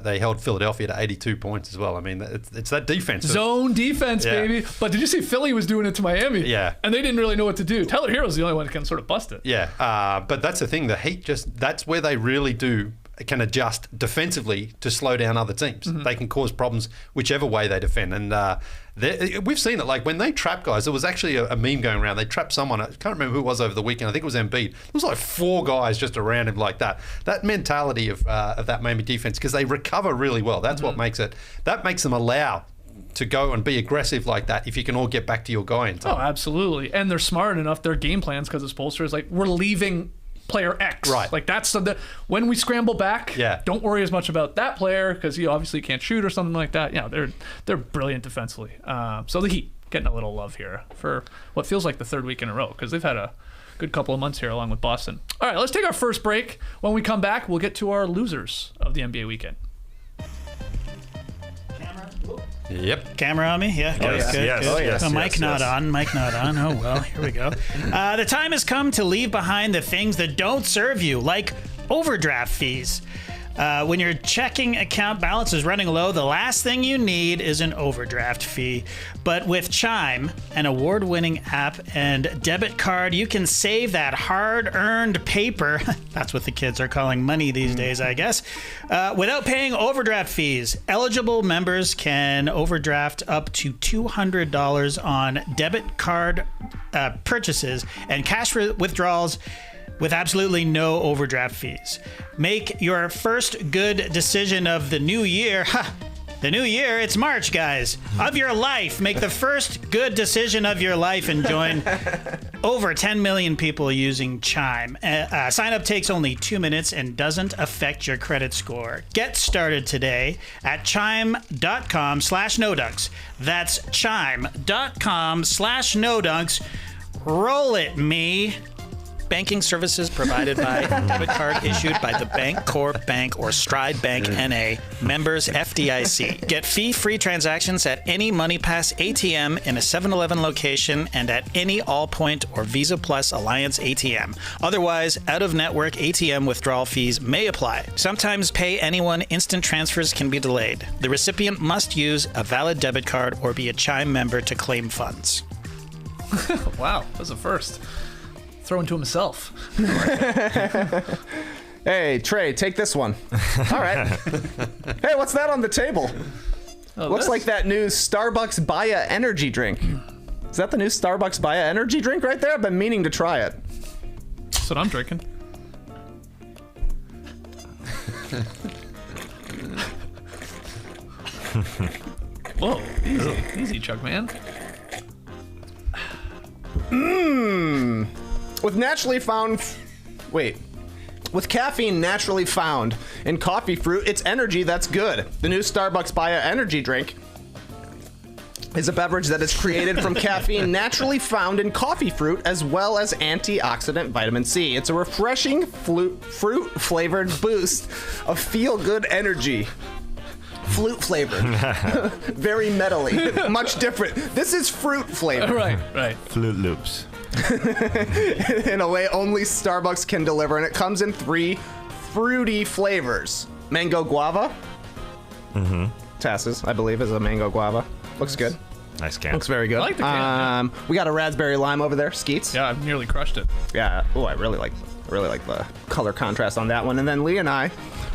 they held Philadelphia to 82 points as well. I mean, it's that defense. Zone defense, baby. But did you see Philly was doing it to Miami? Yeah. And they didn't really know what to do. Tyler Hero's the only one that can sort of bust it. Yeah. But that's the thing. The Heat that's where they really can adjust defensively to slow down other teams. They can cause problems whichever way they defend. And we've seen it. Like when they trap guys, there was actually a meme going around. They trapped someone. I can't remember who it was over the weekend. I think it was Embiid. There was like 4 guys just around him like that. That mentality of that Miami defense, because they recover really well. That's what makes it. That makes them allow to go and be aggressive like that if you can all get back to your guy in time. Oh, absolutely. And they're smart enough. Their game plans, because of Spoelstra, is like, we're leaving player X. Right. Like that's when we scramble back, don't worry as much about that player because he obviously can't shoot or something like that. They're brilliant defensively. So the Heat getting a little love here for what feels like the 3rd week in a row because they've had a good couple of months here along with Boston. All right, let's take our first break. When we come back, we'll get to our losers of the NBA weekend. Yep. Camera on me? Yeah. Good. Yes. Mic not on. Oh, well, here we go. The time has come to leave behind the things that don't serve you, like overdraft fees. When your checking account balance is running low, the last thing you need is an overdraft fee. But with Chime, an award-winning app and debit card, you can save that hard-earned paper. That's what the kids are calling money these days, I guess. Without paying overdraft fees, eligible members can overdraft up to $200 on debit card purchases and cash withdrawals with absolutely no overdraft fees. Make your first good decision of the new year. The new year, it's March, guys. Of your life. Make the first good decision of your life and join over 10 million people using Chime. Sign up takes only 2 minutes and doesn't affect your credit score. Get started today at chime.com/nodunks. That's chime.com/nodunks. Roll it, me. Banking services provided by debit card issued by the Bank Corp Bank or Stride Bank NA. Members FDIC. Get fee-free transactions at any MoneyPass ATM in a 7-Eleven location and at any Allpoint or Visa Plus Alliance ATM. Otherwise, out-of-network ATM withdrawal fees may apply. Sometimes pay anyone instant transfers can be delayed. The recipient must use a valid debit card or be a Chime member to claim funds. Wow, that was a first. Throwing to himself. Hey, Trey, take this one. All right. Hey, what's that on the table? Looks like that new Starbucks Baya energy drink. Is that the new Starbucks Baya energy drink right there? I've been meaning to try it. That's what I'm drinking. Whoa, easy, Chuck, man. With caffeine naturally found in coffee fruit, it's energy that's good. The new Starbucks Baya energy drink. is a beverage that is created from caffeine naturally found in coffee fruit as well as antioxidant vitamin C. It's a refreshing fruit-flavored boost of feel-good energy. Flute flavored. Very metally. Much different. This is fruit flavored. Right. Flute Loops. In a way only Starbucks can deliver, and it comes in 3 fruity flavors. Mango guava. Tasses, I believe, is a mango guava. Looks good. Nice can. Looks very good. I like the can, We got a raspberry lime over there. Skeets. Yeah, I've nearly crushed it. Yeah. Oh, I really like the color contrast on that one. And then Leigh and I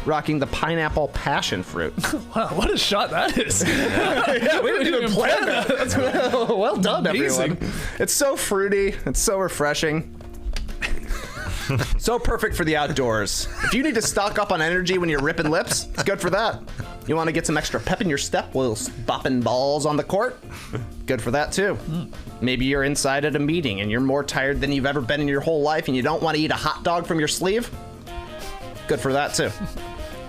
rocking the pineapple passion fruit. Wow, what a shot that is. Yeah, we didn't even plan that. That's well done, amazing. everyone. It's so fruity. It's so refreshing. So perfect for the outdoors. If you need to stock up on energy when you're ripping lips, it's good for that. You want to get some extra pep in your step while bopping balls on the court? Good for that too. Maybe you're inside at a meeting and you're more tired than you've ever been in your whole life and you don't want to eat a hot dog from your sleeve? Good for that too.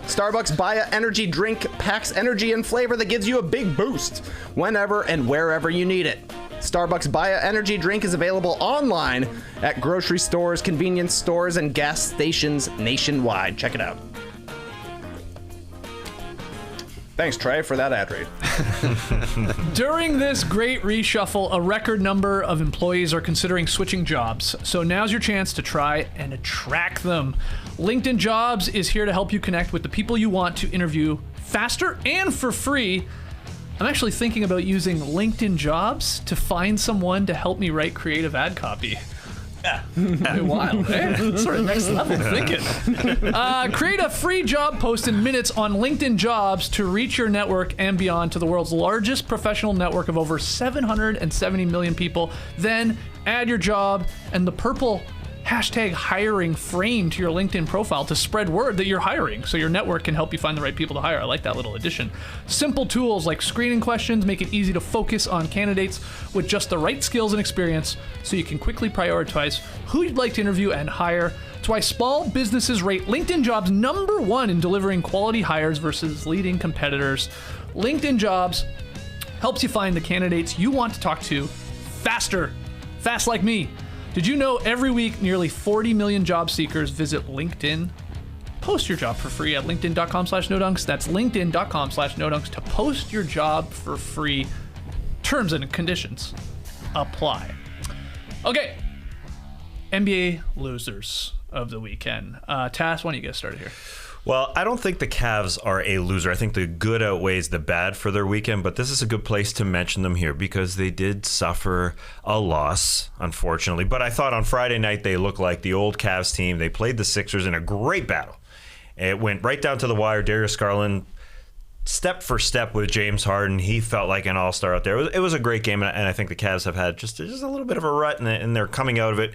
Starbucks Baya Energy Drink packs energy and flavor that gives you a big boost whenever and wherever you need it. Starbucks Baya Energy Drink is available online at grocery stores, convenience stores, and gas stations nationwide. Check it out. Thanks, Trey, for that ad read. During this great reshuffle, a record number of employees are considering switching jobs. So now's your chance to try and attract them. LinkedIn Jobs is here to help you connect with the people you want to interview faster and for free. I'm actually thinking about using LinkedIn Jobs to find someone to help me write creative ad copy. Wild, eh? Sort of next level thinking. Create a free job post in minutes on LinkedIn Jobs to reach your network and beyond to the world's largest professional network of over 770 million people. Then add your job and the purple #hiring frame to your LinkedIn profile to spread word that you're hiring so your network can help you find the right people to hire. I like that little addition. Simple tools like screening questions make it easy to focus on candidates with just the right skills and experience so you can quickly prioritize who you'd like to interview and hire. That's why small businesses rate LinkedIn Jobs #1 in delivering quality hires versus leading competitors. LinkedIn Jobs helps you find the candidates you want to talk to faster. Fast like me. Did you know every week nearly 40 million job seekers visit LinkedIn? Post your job for free at linkedin.com/nodunks. That's linkedin.com/nodunks to post your job for free. Terms and conditions apply. Okay. NBA losers of the weekend. Tass, why don't you get started here? Well, I don't think the Cavs are a loser. I think the good outweighs the bad for their weekend, but this is a good place to mention them here because they did suffer a loss, unfortunately. But I thought on Friday night they looked like the old Cavs team. They played the Sixers in a great battle. It went right down to the wire. Darius Garland, step for step with James Harden. He felt like an all-star out there. It was a great game, and I think the Cavs have had just a little bit of a rut, and they're coming out of it.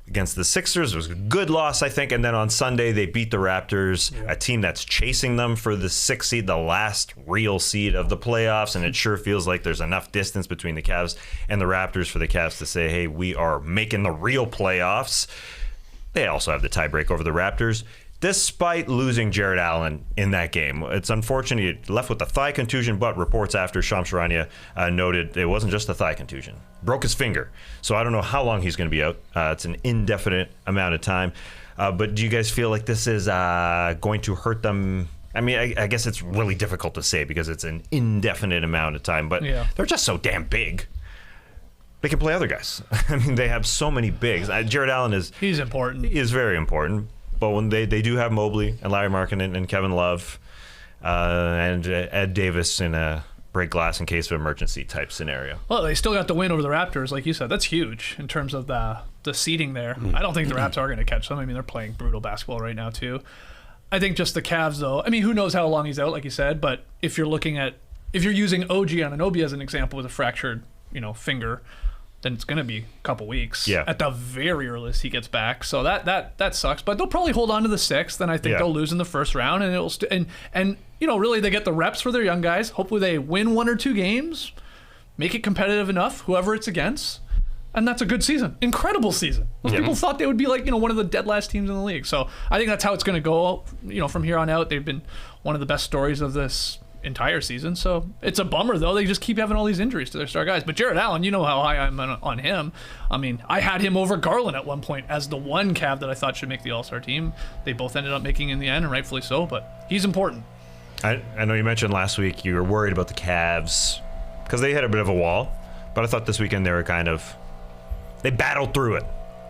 Against the Sixers, it was a good loss, I think. And then on Sunday, they beat the Raptors, a team that's chasing them for the 6th seed, the last real seed of the playoffs. And it sure feels like there's enough distance between the Cavs and the Raptors for the Cavs to say, hey, we are making the real playoffs. They also have the tiebreak over the Raptors, despite losing Jared Allen in that game. It's unfortunate he left with a thigh contusion, but reports after Shams Charania noted it wasn't just a thigh contusion. Broke his finger. So I don't know how long he's going to be out. It's an indefinite amount of time. But do you guys feel like this is going to hurt them? I mean, I guess it's really difficult to say because it's an indefinite amount of time, but they're just so damn big. They can play other guys. I mean, they have so many bigs. Jared Allen He's important. He is very important. But when they do have Mobley and Larry Markkinen and Kevin Love and Ed Davis in a break glass in case of emergency type scenario. Well, they still got the win over the Raptors, like you said. That's huge in terms of the seeding there. I don't think the Raptors are going to catch them. I mean, they're playing brutal basketball right now, too. I think just the Cavs, though. I mean, who knows how long he's out, like you said. But if you're using OG Anunoby as an example with a fractured, finger, then it's going to be a couple weeks. Yeah. At the very earliest he gets back. So that sucks. But they'll probably hold on to the 6th, and I think they'll lose in the first round. And it'll and really they get the reps for their young guys. Hopefully they win 1 or 2 games, make it competitive enough, whoever it's against. And that's a good season. Incredible season. Most people thought they would be like, one of the dead last teams in the league. So I think that's how it's going to go, from here on out. They've been one of the best stories of this entire season. So it's a bummer, though. They just keep having all these injuries to their star guys. But Jared Allen, you know how high I'm on him. I mean, I had him over Garland at one point as the one Cav that I thought should make the All-Star team. They both ended up making in the end, and rightfully so, but he's important. I know you mentioned last week you were worried about the Cavs because they had a bit of a wall, but I thought this weekend they battled through it,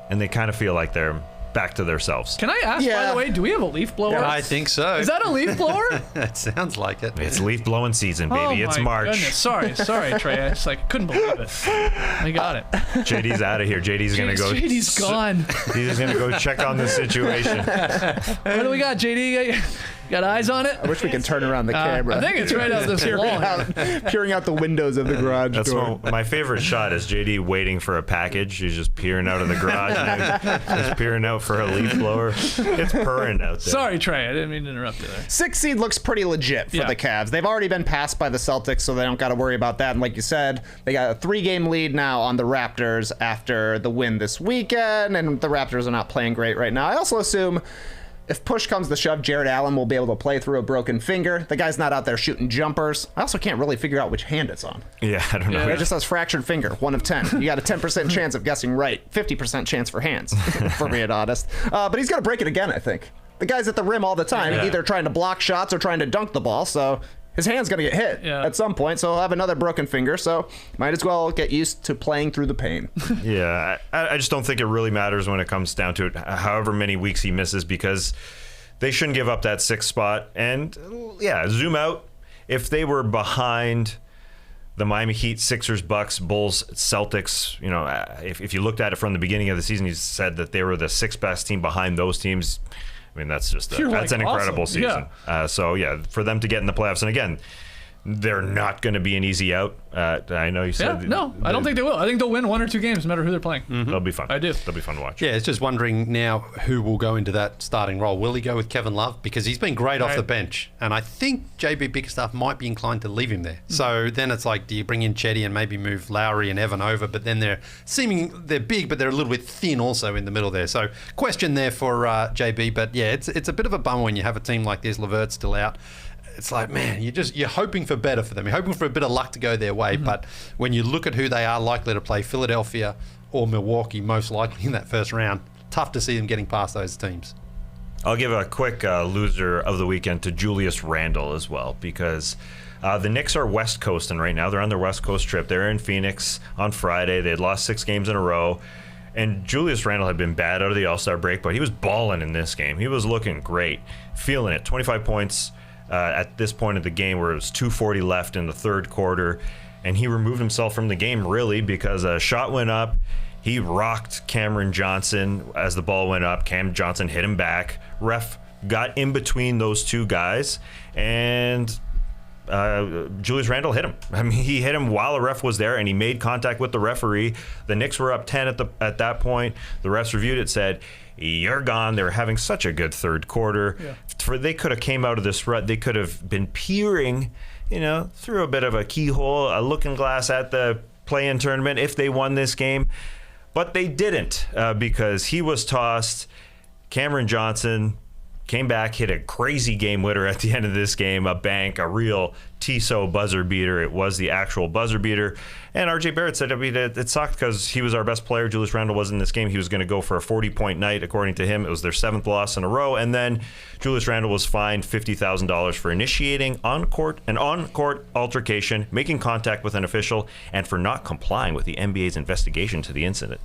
and they kind of feel like they're back to themselves. Can I ask, by the way, do we have a leaf blower? I think so. Is that a leaf blower? It sounds like it. It's leaf blowing season, baby. Oh, It's my March. Goodness. Sorry, Trey. I just couldn't believe it. We got it. JD's out of here. JD's gonna go. JD's gone. He's gonna go check on the situation. What do we got, JD? Got eyes on it? I wish we could turn around the camera. I think it's right out this wall. Peering out the windows of the garage That's door. my favorite shot is JD waiting for a package. He's just peering out of the garage. And he's peering out for a leaf blower. It's purring out there. Sorry, Trey. I didn't mean to interrupt you there. 6th seed looks pretty legit for Yeah. the Cavs. They've already been passed by the Celtics, so they don't got to worry about that. And like you said, they got a 3-game lead now on the Raptors after the win this weekend, and the Raptors are not playing great right now. I also assume if push comes to shove, Jared Allen will be able to play through a broken finger. The guy's not out there shooting jumpers. I also can't really figure out which hand it's on. Yeah, I don't know. It just says fractured finger, 1 of 10. You got a 10% chance of guessing right, 50% chance for hands, for being honest. But he's going to break it again, I think. The guy's at the rim all the time, either trying to block shots or trying to dunk the ball, so his hand's going to get hit at some point, so he'll have another broken finger, so might as well get used to playing through the pain. Yeah, I just don't think it really matters when it comes down to it, however many weeks he misses, because they shouldn't give up that 6th spot. And, yeah, zoom out. If they were behind the Miami Heat, Sixers, Bucks, Bulls, Celtics, if you looked at it from the beginning of the season, you said that they were the 6th best team behind those teams. I mean, that's just an incredible season. Yeah. So, for them to get in the playoffs, and again, they're not going to be an easy out. I know you said... No, I don't think they will. I think they'll win 1 or 2 games no matter who they're playing. Mm-hmm. They'll be fun. I do. They'll be fun to watch. Yeah, it's just wondering now who will go into that starting role. Will he go with Kevin Love? Because he's been great off the bench. And I think JB Bickerstaff might be inclined to leave him there. So then it's like, do you bring in Chetty and maybe move Lowry and Evan over? But then they're big, but they're a little bit thin also in the middle there. So question there for JB. But yeah, it's a bit of a bummer when you have a team like this. Levert's still out. It's like, man, you're hoping for better for them. You're hoping for a bit of luck to go their way. Mm-hmm. But when you look at who they are likely to play, Philadelphia or Milwaukee, most likely in that first round, tough to see them getting past those teams. I'll give a quick loser of the weekend to Julius Randle as well, because the Knicks are West Coasting right now. They're on their West Coast trip. They're in Phoenix on Friday. They had lost 6 games in a row. And Julius Randle had been bad out of the All-Star break, but he was balling in this game. He was looking great, feeling it. 25 points. At this point of the game where it was 2:40 left in the third quarter, and he removed himself from the game really because a shot went up. He rocked Cameron Johnson as the ball went up. Cam Johnson hit him back. Ref got in between those two guys, and Julius Randle hit him. I mean, he hit him while the ref was there, and he made contact with the referee. The Knicks were up 10 at that point. The refs reviewed it, said, "You're gone." They were having such a good third quarter. Yeah. They could have came out of this rut. They could have been peering, through a bit of a keyhole, a looking glass at the play-in tournament if they won this game. But they didn't because he was tossed. Cameron Johnson came back, hit a crazy game winner at the end of this game, a real Tissot buzzer beater. It was the actual buzzer beater. And RJ Barrett said, it sucked because he was our best player. Julius Randle was in this game. He was going to go for a 40-point night, according to him. It was their 7th loss in a row. And then Julius Randle was fined $50,000 for initiating an on-court altercation, making contact with an official, and for not complying with the NBA's investigation to the incident.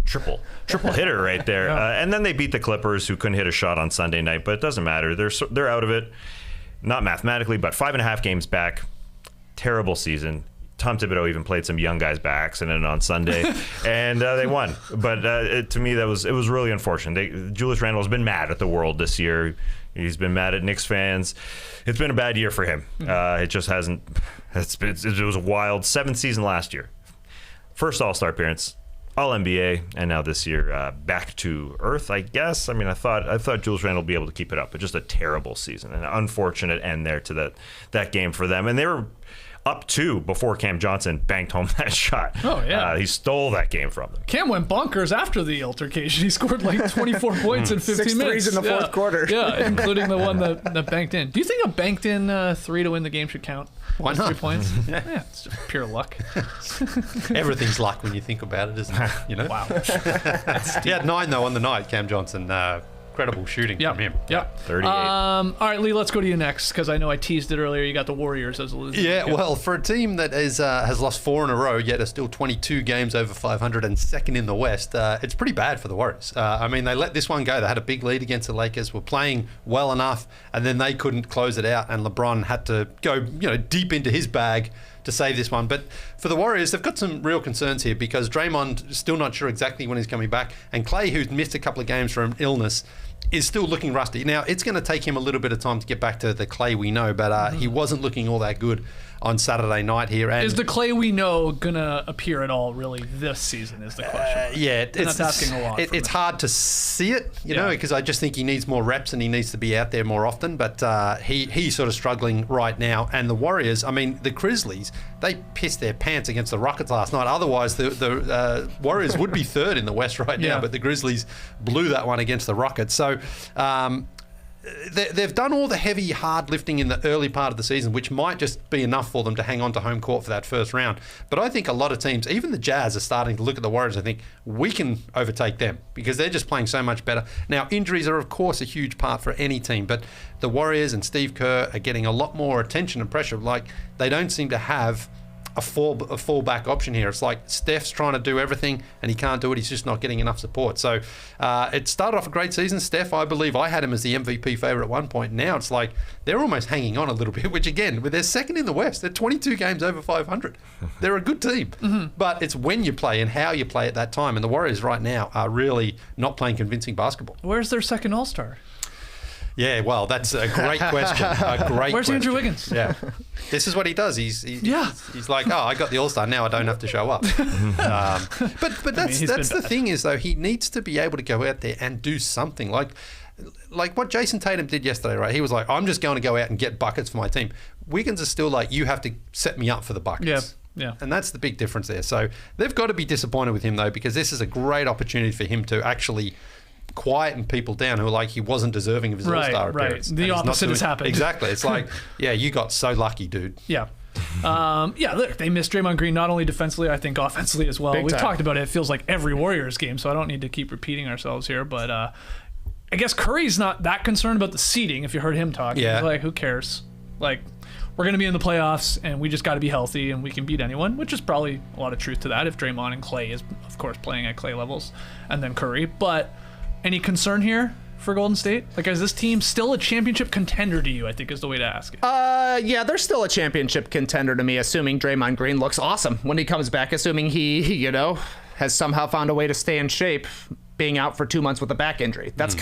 Triple hitter right there. And then they beat the Clippers, who couldn't hit a shot on Sunday night, but it doesn't matter. They're out of it. Not mathematically, but 5.5 games back. Terrible season. Tom Thibodeau even played some young guys by accident on Sunday, and they won. But to me, it was really unfortunate. Julius Randle has been mad at the world this year. He's been mad at Knicks fans. It's been a bad year for him. It just hasn't. It was a wild 7th season last year. First All-Star appearance. All-NBA, and now this year back to earth, I guess. I mean, I thought Julius Randle would be able to keep it up, but just a terrible season, an unfortunate end there to that game for them. And they were up 2 before Cam Johnson banked home that shot. Oh, yeah. He stole that game from them. Cam went bonkers after the altercation. He scored like 24 points in 15 6 minutes. threes in the fourth quarter. Yeah, including the one that banked in. Do you think a banked in 3 to win the game should count? Why not? 3 points? Yeah, it's just pure luck. Everything's luck when you think about it, isn't it? You know? Wow. He had 9 though on the night. Cam Johnson, incredible shooting from him. Yeah. 38. All right, Leigh, let's go to you next because I know I teased it earlier. You got the Warriors as a loser. Yeah, well, for a team that has lost 4 in a row, yet are still 22 games over 500 and second in the West, it's pretty bad for the Warriors. I mean, they let this one go. They had a big lead against the Lakers, were playing well enough, and then they couldn't close it out, and LeBron had to go, deep into his bag to save this one. But for the Warriors, they've got some real concerns here because Draymond still not sure exactly when he's coming back, and Klay, who's missed a couple of games from illness, is still looking rusty. Now, it's going to take him a little bit of time to get back to the Klay we know, but he wasn't looking all that good on Saturday night here. And is the Klay we know going to appear at all really this season is the question. It's asking a lot. It's hard to see it, know, because I just think he needs more reps and he needs to be out there more often, but he's sort of struggling right now. And the Warriors, I mean, the Grizzlies, they pissed their pants against the Rockets last night. Otherwise, the Warriors would be third in the West right now, but the Grizzlies blew that one against the Rockets. So they've done all the heavy, hard lifting in the early part of the season, which might just be enough for them to hang on to home court for that first round. But I think a lot of teams, even the Jazz, are starting to look at the Warriors and think, we can overtake them because they're just playing so much better. Now, injuries are, of course, a huge part for any team, but the Warriors and Steve Kerr are getting a lot more attention and pressure. Like, they don't seem to have a fallback option here. It's like Steph's trying to do everything and he can't do it. He's just not getting enough support. So it started off a great season. Steph, I believe I had him as the MVP favorite at one point. Now it's like they're almost hanging on a little bit, which again, they're second in the West. They're 22 games over 500. They're a good team. But it's when you play and how you play at that time. And the Warriors right now are really not playing convincing basketball. Where's their second All-Star? Yeah, well, that's a great question. Where's Andrew Wiggins? Yeah, this is what he does. He's like, I got the All-Star, now I don't have to show up. But that's the thing is, though, he needs to be able to go out there and do something. Like what Jayson Tatum did yesterday, right? He was like, I'm just going to go out and get buckets for my team. Wiggins is still like, you have to set me up for the buckets. Yeah. And that's the big difference there. So they've got to be disappointed with him, though, because this is a great opportunity for him to actually quieten people down who are like he wasn't deserving of his All-Star appearance. The opposite has happened. Exactly. It's like, yeah, you got so lucky, dude. Yeah. Look, they missed Draymond Green not only defensively, I think offensively as well. We've talked about it. It feels like every Warriors game, so I don't need to keep repeating ourselves here. But I guess Curry's not that concerned about the seeding, if you heard him talking. Yeah. He's like, who cares? Like, we're going to be in the playoffs, and we just got to be healthy, and we can beat anyone, which is probably a lot of truth to that if Draymond and Klay is, of course, playing at Klay levels, and then Curry. But any concern here for Golden State? Like, is this team still a championship contender to you, I think is the way to ask it. Yeah, they're still a championship contender to me, assuming Draymond Green looks awesome when he comes back, assuming he has somehow found a way to stay in shape, being out for 2 months with a back injury. That's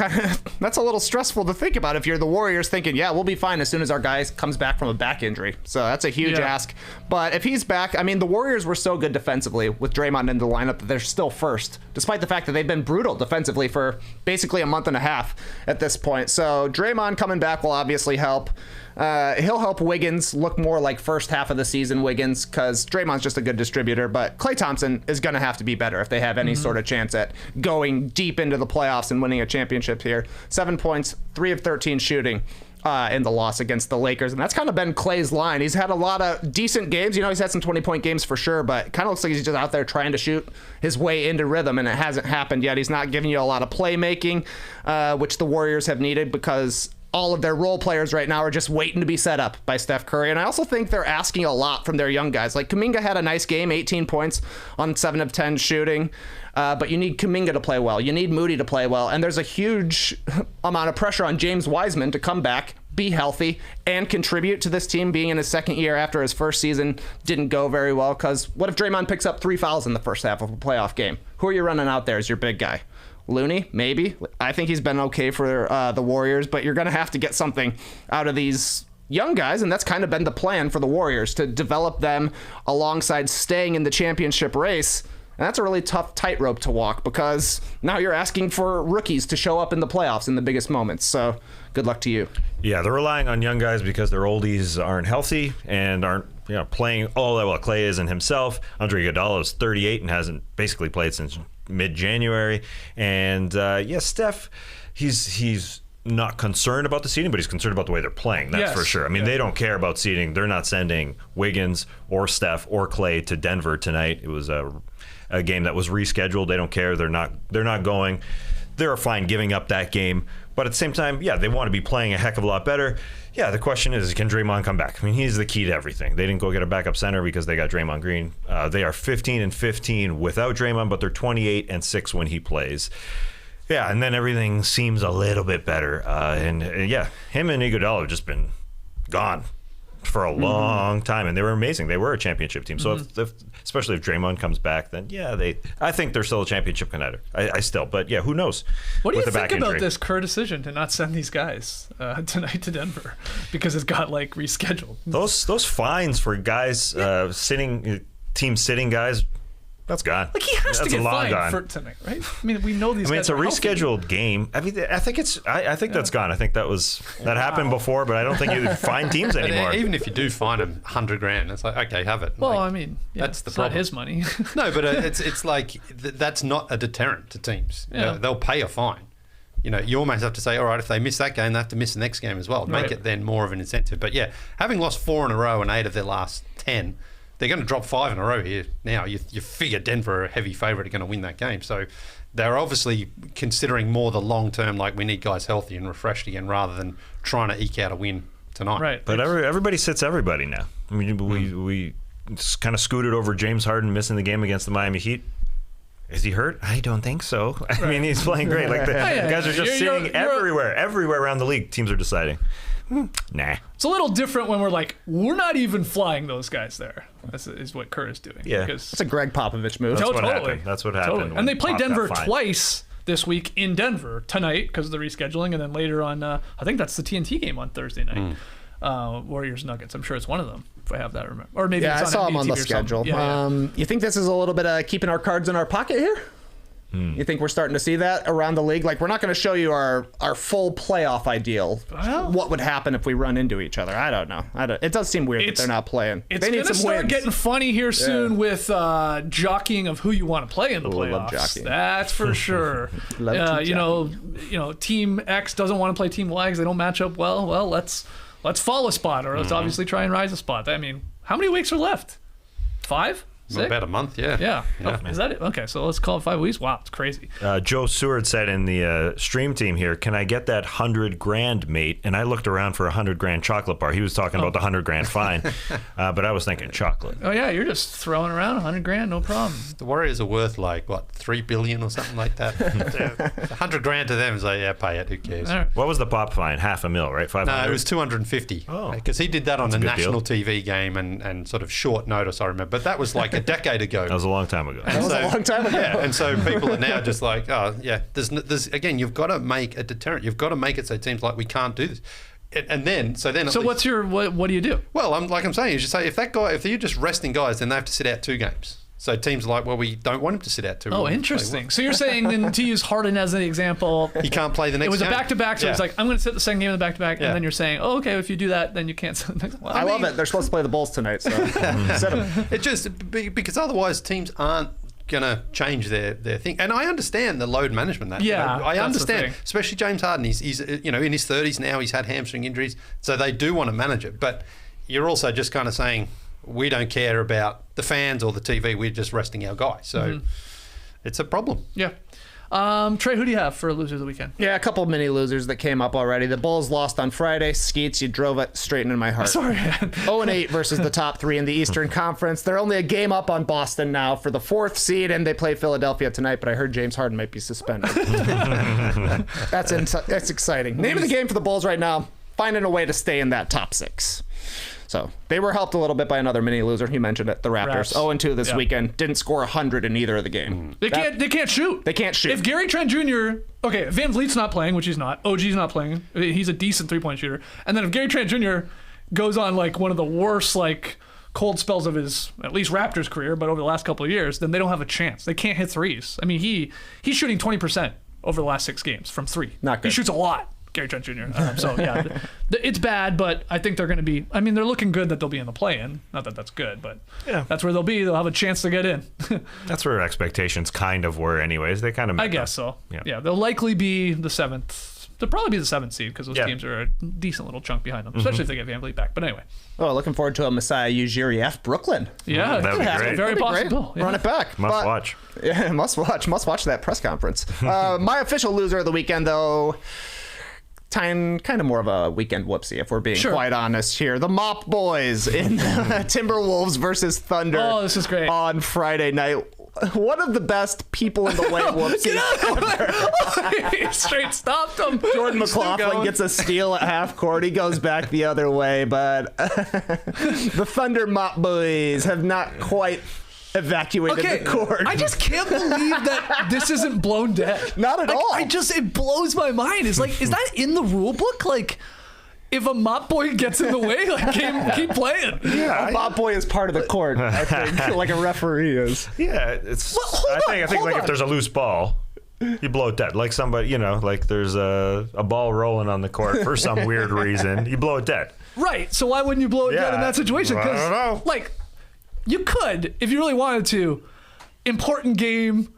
that's a little stressful to think about if you're the Warriors thinking, yeah, we'll be fine as soon as our guy comes back from a back injury. So that's a huge ask. But if he's back, I mean, the Warriors were so good defensively with Draymond in the lineup that they're still first, despite the fact that they've been brutal defensively for basically a month and a half at this point. So Draymond coming back will obviously help. He'll help Wiggins look more like first half of the season Wiggins, because Draymond's just a good distributor, but Klay Thompson is going to have to be better if they have any sort of chance at going deep into the playoffs and winning a championship here. 7 points, 3 of 13 shooting in the loss against the Lakers, and that's kind of been Klay's line. He's had a lot of decent games. He's had some 20-point games for sure, but it kind of looks like he's just out there trying to shoot his way into rhythm, and it hasn't happened yet. He's not giving you a lot of playmaking, which the Warriors have needed, because all of their role players right now are just waiting to be set up by Steph Curry. And I also think they're asking a lot from their young guys. Like Kuminga had a nice game, 18 points on 7 of 10 shooting. But you need Kuminga to play well. You need Moody to play well. And there's a huge amount of pressure on James Wiseman to come back, be healthy, and contribute to this team being in his second year after his first season didn't go very well. Because what if Draymond picks up 3 fouls in the first half of a playoff game? Who are you running out there as your big guy? Looney, maybe. I think he's been okay for the Warriors, but you're going to have to get something out of these young guys, and that's kind of been the plan for the Warriors, to develop them alongside staying in the championship race. And that's a really tough tightrope to walk, because now you're asking for rookies to show up in the playoffs in the biggest moments. So good luck to you. Yeah, they're relying on young guys because their oldies aren't healthy and aren't playing all that well. Klay isn't himself. Andre Iguodala is 38 and hasn't basically played since mid-January. And Steph, he's not concerned about the seeding, but he's concerned about the way they're playing. That's for sure. I mean, they don't care about seeding. They're not sending Wiggins or Steph or Klay to Denver tonight. It was a game that was rescheduled. They don't care. They're not going. They're fine giving up that game. But at the same time, they want to be playing a heck of a lot better. Yeah, the question is, can Draymond come back? I mean, he's the key to everything. They didn't go get a backup center because they got Draymond Green. They are 15-15 without Draymond, but they're 28-6 when he plays. Yeah, and then everything seems a little bit better. Him and Iguodala have just been gone for a long time, and they were amazing. They were a championship team. So especially if Draymond comes back, then I think they're still a championship contender. I still, but who knows? What do you think about this Kerr decision to not send these guys tonight to Denver because it got rescheduled? Those fines for guys team sitting guys. That's gone. He has to get fined for tonight, right? I mean, we know these. It's a rescheduled game. I mean, I think that's gone. I think that happened before, but I don't think you fine teams anymore. Even if you do fine them $100,000, it's like, okay, have it. Well, I mean, that's the problem. Not his money. No, but it's like that's not a deterrent to teams. Yeah. They'll pay a fine. You almost have to say, all right, if they miss that game, they have to miss the next game as well. Make it then more of an incentive. But having lost 4 in a row and 8 of their last 10. They're going to drop 5 in a row here now. You figure Denver are a heavy favourite, are going to win that game. So they're obviously considering more the long term, like we need guys healthy and refreshed again, rather than trying to eke out a win tonight. Right. But everybody sits everybody now. I mean, we kind of scooted over James Harden missing the game against the Miami Heat. Is he hurt? I don't think so. I mean, he's playing great. The guys are just sitting everywhere around the league. Teams are deciding. Nah. It's a little different when we're not even flying those guys there. Is what Kerr is doing. Yeah, it's a Greg Popovich move. That's what happened. That's what happened. Totally. And they played Denver twice this week in Denver tonight because of the rescheduling, and then later on, I think that's the TNT game on Thursday night. Warriors Nuggets. I'm sure it's one of them. If I have that, remember, or maybe it's on I saw him on the schedule. You think this is a little bit of keeping our cards in our pocket here? You think we're starting to see that around the league? We're not going to show you our full playoff ideal. What would happen if we run into each other? I don't know. It does seem weird that they're not playing. It's going to start getting funny here soon with jockeying of who you want to play in the playoffs. That's for sure. Team X doesn't want to play Team Y because they don't match up well. Well, let's fall a spot, or let's obviously try and rise a spot. I mean, how many weeks are left? 5? About a month, yeah. Oh, is that it? Okay, so let's call it 5 weeks. Wow, it's crazy. Joe Seward said in the stream team here, "Can I get that $100,000, mate?" And I looked around for a $100,000 chocolate bar. He was talking about the $100,000 fine, but I was thinking chocolate. Oh yeah, you're just throwing around $100,000, no problem. The Warriors are worth $3 billion or something like that. $100,000 to them is pay it. Who cares? Right. What was the pop fine? $500,000, right? 500. No, it was $250. Oh, because he did that on a national TV game and sort of short notice. I remember, but that was a decade ago. That was a long time ago. Yeah, and so people are now just there's again, you've got to make a deterrent. You've got to make it so it seems like we can't do this. So what do you do? Well, I'm saying, you should say if you're just resting guys, then they have to sit out 2 games. So teams are like, well, we don't want him to sit out 2. Oh, interesting. So you're saying then, to use Harden as an example, he can't play the next game. It was a back-to-back, so it's like, I'm going to sit the second game of the back-to-back, and then you're saying, oh, okay, if you do that, then you can't sit the next one. I love it. They're supposed to play the Bulls tonight, so set them. It just because otherwise teams aren't gonna change their thing. And I understand the load management. I understand, especially James Harden. He's in his 30s now. He's had hamstring injuries, so they do want to manage it. But you're also just kind of saying, we don't care about the fans or the TV. We're just resting our guy. So it's a problem. Yeah. Trey, who do you have for a loser of the weekend? Yeah, a couple of mini losers that came up already. The Bulls lost on Friday. Skeets, you drove it straight into my heart. Sorry, man. 0-8 versus the top 3 in the Eastern Conference. They're only a game up on Boston now for the 4th seed, and they play Philadelphia tonight, but I heard James Harden might be suspended. That's exciting. Name of the game for the Bulls right now, finding a way to stay in that top 6. So they were helped a little bit by another mini loser. You mentioned it, the Raptors. 0-2 this weekend. Didn't score 100 in either of the game. They can't shoot. They can't shoot. If Gary Trent Jr. Okay, Van Vliet's not playing, which he's not. OG's not playing. He's a decent 3-point shooter. And then if Gary Trent Jr. goes on one of the worst cold spells of his at least Raptors career, but over the last couple of years, then they don't have a chance. They can't hit threes. I mean, he's shooting 20% over the last 6 games from 3. Not good. He shoots a lot. Gary Trent Jr. So yeah, it's bad, but I think they're going to be. I mean, they're looking good that they'll be in the play-in. Not that that's good, but that's where they'll be. They'll have a chance to get in. That's where expectations kind of were, anyways. They kind of. I guess so. Yeah, they'll likely be the 7th. They'll probably be the 7th seed because those teams are a decent little chunk behind them, especially if they get VanVleet back. But anyway. Oh, looking forward to a Messiah Ujiri F. Brooklyn. Yeah, that'd be great. Very possible. Run it back. Must watch. Yeah, must watch that press conference. My official loser of the weekend, though, kind of more of a weekend whoopsie, if we're being quite honest here. The Mop Boys in Timberwolves versus Thunder. Oh, this is great. On Friday night. One of the best people in the way whoopsies ever. He straight stopped him. Jordan McLaughlin gets a steal at half court. He goes back the other way, but the Thunder Mop Boys have not quite evacuated the court. I just can't believe that this isn't blown dead. Not at all. It blows my mind. It's like, is that in the rule book? Like, if a mop boy gets in the way, like keep playing. Yeah, a mop boy is part of the court, I think, like a referee is. Yeah, it's. Well, I think like if there's a loose ball, you blow it dead. Like somebody, like there's a ball rolling on the court for some weird reason, you blow it dead. Right. So why wouldn't you blow it dead in that situation? I don't know. Like, you could if you really wanted to. Important game.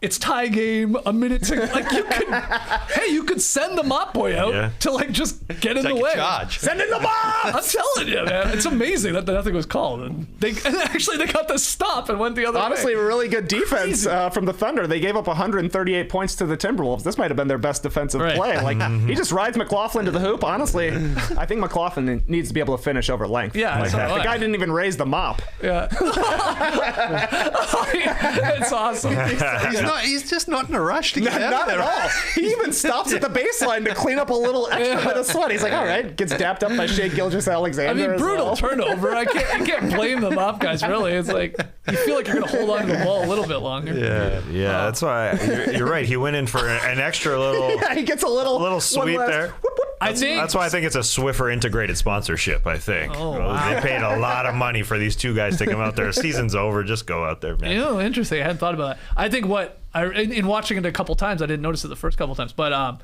It's tie game, a minute to like you could send the mop boy out to like just get in the way. Charge. Send in the mop! I'm telling you, man, it's amazing that nothing was called. And actually they got the stop and went the other way. Honestly, really good defense from the Thunder. They gave up 138 points to the Timberwolves. This might have been their best defensive play. Like he just rides McLaughlin to the hoop. Honestly, I think McLaughlin needs to be able to finish over length. Yeah, like that. The guy didn't even raise the mop. Yeah, it's awesome. He's just not in a rush to get out. Not at all. He even stops at the baseline to clean up a little extra bit of sweat. He's like, all right, gets dapped up by Shai Gilgeous-Alexander. I mean, brutal turnover. You can't blame the mop guys, really. It's like, you feel like you're going to hold on to the ball a little bit longer. Yeah, that's why you're right. He went in for an extra little. Yeah, he gets a little sweep there. That's why I think it's a Swiffer integrated sponsorship, I think. Oh, wow. They paid a lot of money for these two guys to come out there. Season's over. Just go out there, man. Interesting. I hadn't thought about that. I think in watching it a couple times, I didn't notice it the first couple times, but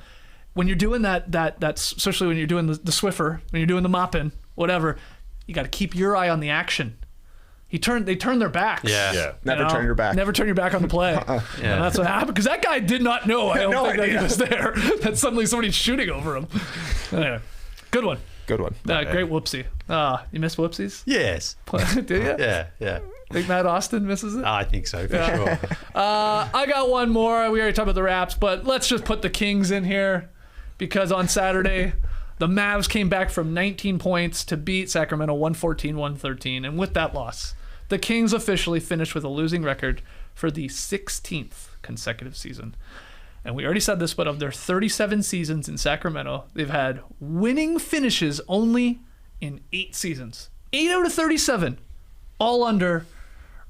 when you're doing that, especially when you're doing the Swiffer, when you're doing the mopping, whatever, you got to keep your eye on the action. They turn their backs. Yeah. Never turn your back. Never turn your back on the play. And that's what happened. Because that guy did not know, I don't think that he was there, that suddenly somebody's shooting over him. Anyway, good one. Good one. Great whoopsie. You miss whoopsies? Yes. Do you? Yeah. Think Matt Austin misses it? I think so, for sure. I got one more. We already talked about the Raps, but let's just put the Kings in here because on Saturday, the Mavs came back from 19 points to beat Sacramento 114-113. And with that loss, the Kings officially finished with a losing record for the 16th consecutive season. And we already said this, but of their 37 seasons in Sacramento, they've had winning finishes only in 8 seasons. 8 out of 37, all under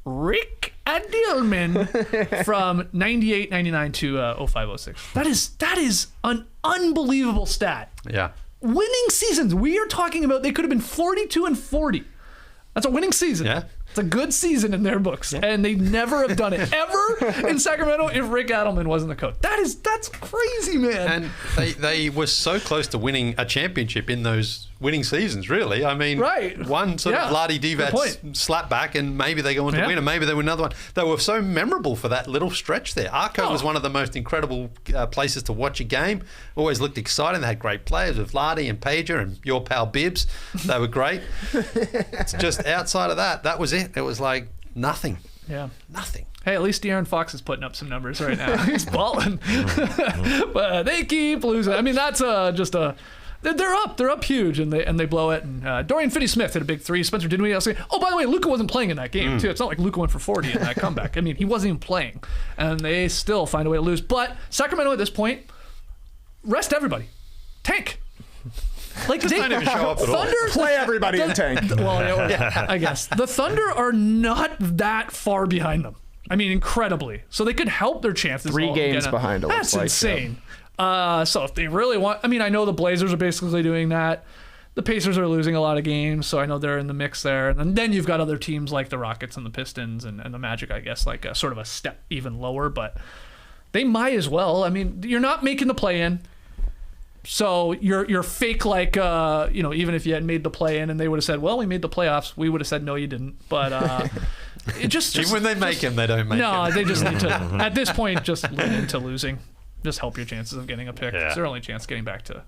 Rick Adelman from 98-99 to 05-06. That is an unbelievable stat. Yeah. Winning seasons. We are talking about they could have been 42-40. That's a winning season. Yeah. It's a good season in their books, and they never have done it ever in Sacramento if Rick Adelman wasn't the coach. That's crazy, man. And they were so close to winning a championship in those winning seasons, really. I mean, one sort of Vlade-Divac slap back, and maybe they go on to win, and maybe they win another one. They were so memorable for that little stretch there. Arco was one of the most incredible places to watch a game. Always looked exciting. They had great players with Vlade and Pager and your pal Bibbs. They were great. It's just outside of that was it. It was like nothing. Yeah. Nothing. Hey, at least De'Aaron Fox is putting up some numbers right now. He's balling. But they keep losing. I mean, that's just a... They're up huge, and they blow it. And Dorian Finney-Smith hit a big 3. Spencer Dinwiddie also. Oh, by the way, Luka wasn't playing in that game too. It's not like Luka went for 40 in that comeback. I mean, he wasn't even playing, and they still find a way to lose. But Sacramento at this point, rest everybody, tank. Like they not even show up at all. Play everybody in tank. Well, I guess the Thunder are not that far behind them. I mean, incredibly. So they could help their chances. 3 games behind. That's insane. So if they really want, I mean, I know the Blazers are basically doing that. The Pacers are losing a lot of games, so I know they're in the mix there. And then you've got other teams like the Rockets and the Pistons and the Magic, I guess, like sort of a step even lower. But they might as well. I mean, you're not making the play-in. So you're fake, like, even if you had made the play in and they would have said, well, we made the playoffs, we would have said, no, you didn't. But it just Even when they make him, they don't make him. no, they just need to, at this point, just lean into losing. Just help your chances of getting a pick. Yeah. It's their only chance getting back to